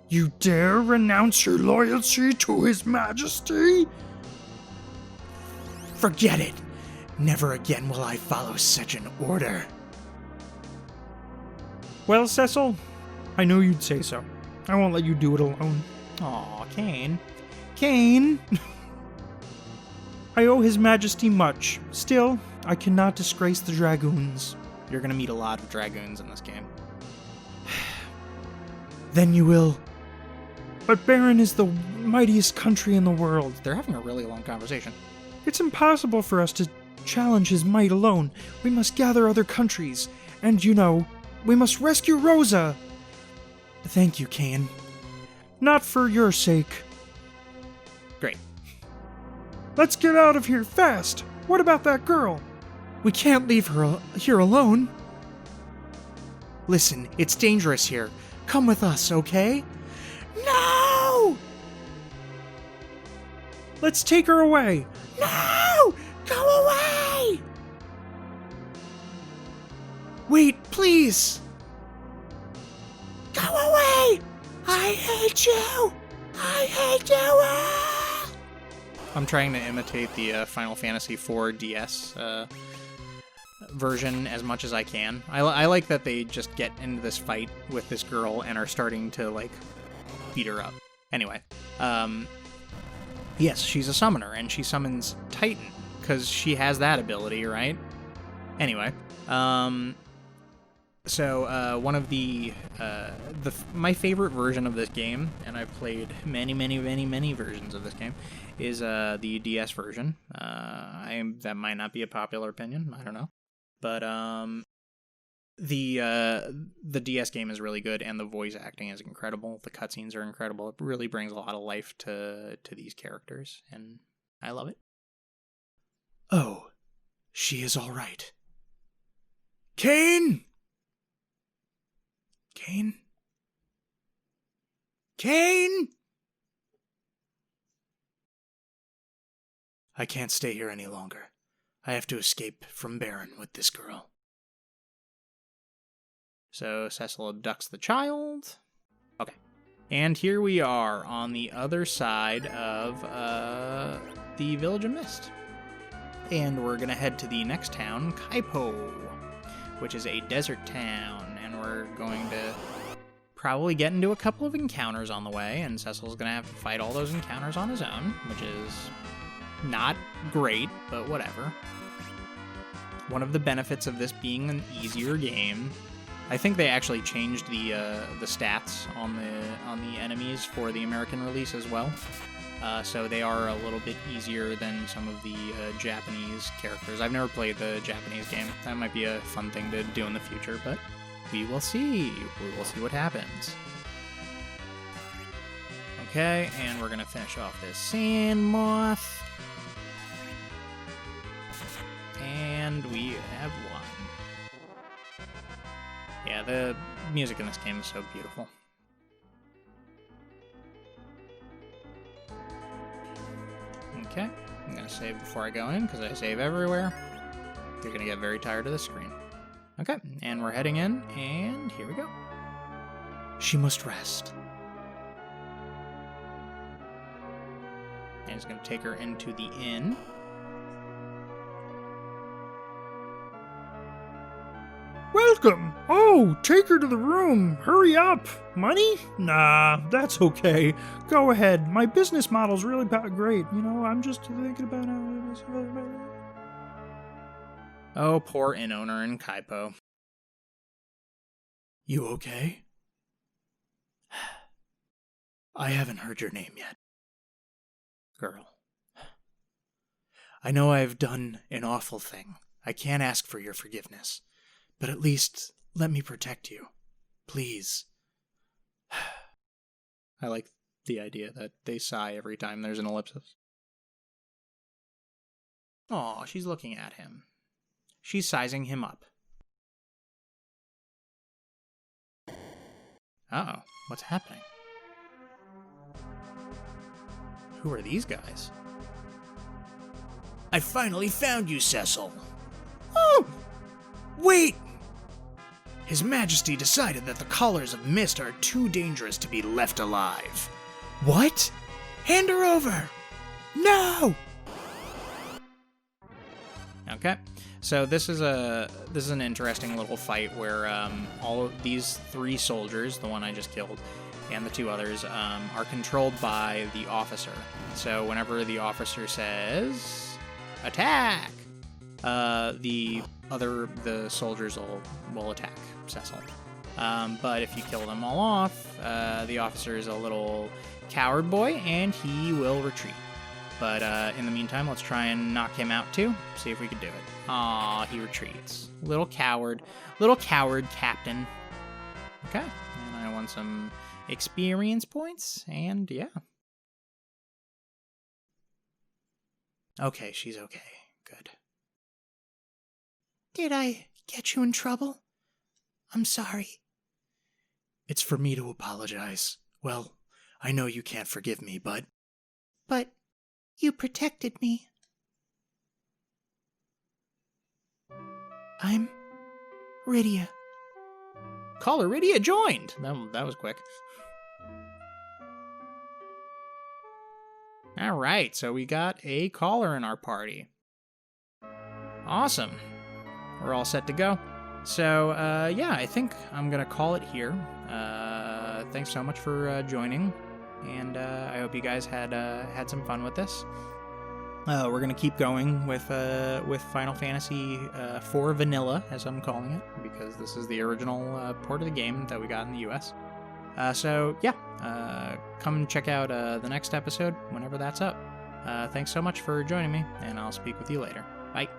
You dare renounce your loyalty to His Majesty? Forget it. Never again will I follow such an order. Well, Cecil, I know you'd say so. I won't let you do it alone. Aw, Kane. Kane! I owe His Majesty much. Still, I cannot disgrace the dragoons. You're gonna meet a lot of dragoons in this game. Then you will. But Baron is the mightiest country in the world. They're having a really long conversation. It's impossible for us to challenge his might alone. We must gather other countries. And, we must rescue Rosa. Thank you, Cain. Not for your sake. Great. Let's get out of here fast. What about that girl? We can't leave her here alone. Listen, it's dangerous here. Come with us, okay? No! Let's take her away. No! Go away! Wait, please. Go away! I hate you! I hate you all! I'm trying to imitate the Final Fantasy IV DS version as much as I can. I like that they just get into this fight with this girl and are starting to, like, beat her up. Anyway, yes, she's a summoner, and she summons Titan, because she has that ability, right? Anyway, so one of my favorite version of this game, and I've played many versions of this game, is the DS version. That might not be a popular opinion, I don't know, but the DS game is really good, and the voice acting is incredible. The cutscenes are incredible. It really brings a lot of life to these characters, and I love it. Oh, she is all right. Cain! Cain? Cain! I can't stay here any longer. I have to escape from Baron with this girl. So Cecil abducts the child. Okay. And here we are on the other side of the Village of Mist. And we're going to head to the next town, Kaipo, which is a desert town. And we're going to probably get into a couple of encounters on the way. And Cecil's going to have to fight all those encounters on his own, which is not great, but whatever. One of the benefits of this being an easier game, I think they actually changed the stats on the enemies for the American release as well. So they are a little bit easier than some of the Japanese characters. I've never played the Japanese game. That might be a fun thing to do in the future, but we will see. We will see what happens. Okay, and we're going to finish off this sand moth. And we have won. Yeah, the music in this game is so beautiful. Okay, I'm going to save before I go in, because I save everywhere. You're going to get very tired of the screen. Okay, and we're heading in, and here we go. She must rest. And he's going to take her into the inn. Welcome! Oh, take her to the room. Hurry up. Money? Nah, that's okay. Go ahead. My business model's really great. I'm just thinking about how it is. Oh, poor inn owner in Kaipo. You okay? I haven't heard your name yet. Girl. I know I've done an awful thing. I can't ask for your forgiveness. But at least let me protect you. Please. I like the idea that they sigh every time there's an ellipsis. Aw, she's looking at him. She's sizing him up. Uh-oh, what's happening? Who are these guys? I finally found you, Cecil. Oh! Wait! His Majesty decided that the Callers of Mist are too dangerous to be left alive. What? Hand her over! No! Okay, so this is an interesting little fight where all of these three soldiers, the one I just killed, and the two others, are controlled by the officer. So whenever the officer says, attack, the soldiers will attack Cecil. But if you kill them all off, the officer is a little coward boy, and he will retreat. But in the meantime, let's try and knock him out too. See if we can do it. Aw, he retreats. Little coward captain. Okay, and I won some experience points, and yeah. Okay, she's okay. Good. Did I get you in trouble? I'm sorry. It's for me to apologize. Well, I know you can't forgive me, but... But you protected me. I'm Rydia. Caller Rydia joined! That was quick. Alright, so we got a caller in our party. Awesome. We're all set to go. So, yeah, I think I'm gonna call it here. Thanks so much for joining, and I hope you guys had some fun with this. We're gonna keep going with Final Fantasy IV Vanilla, as I'm calling it, because this is the original port of the game that we got in the US. So yeah, come check out the next episode whenever that's up. Thanks so much for joining me, and I'll speak with you later. Bye.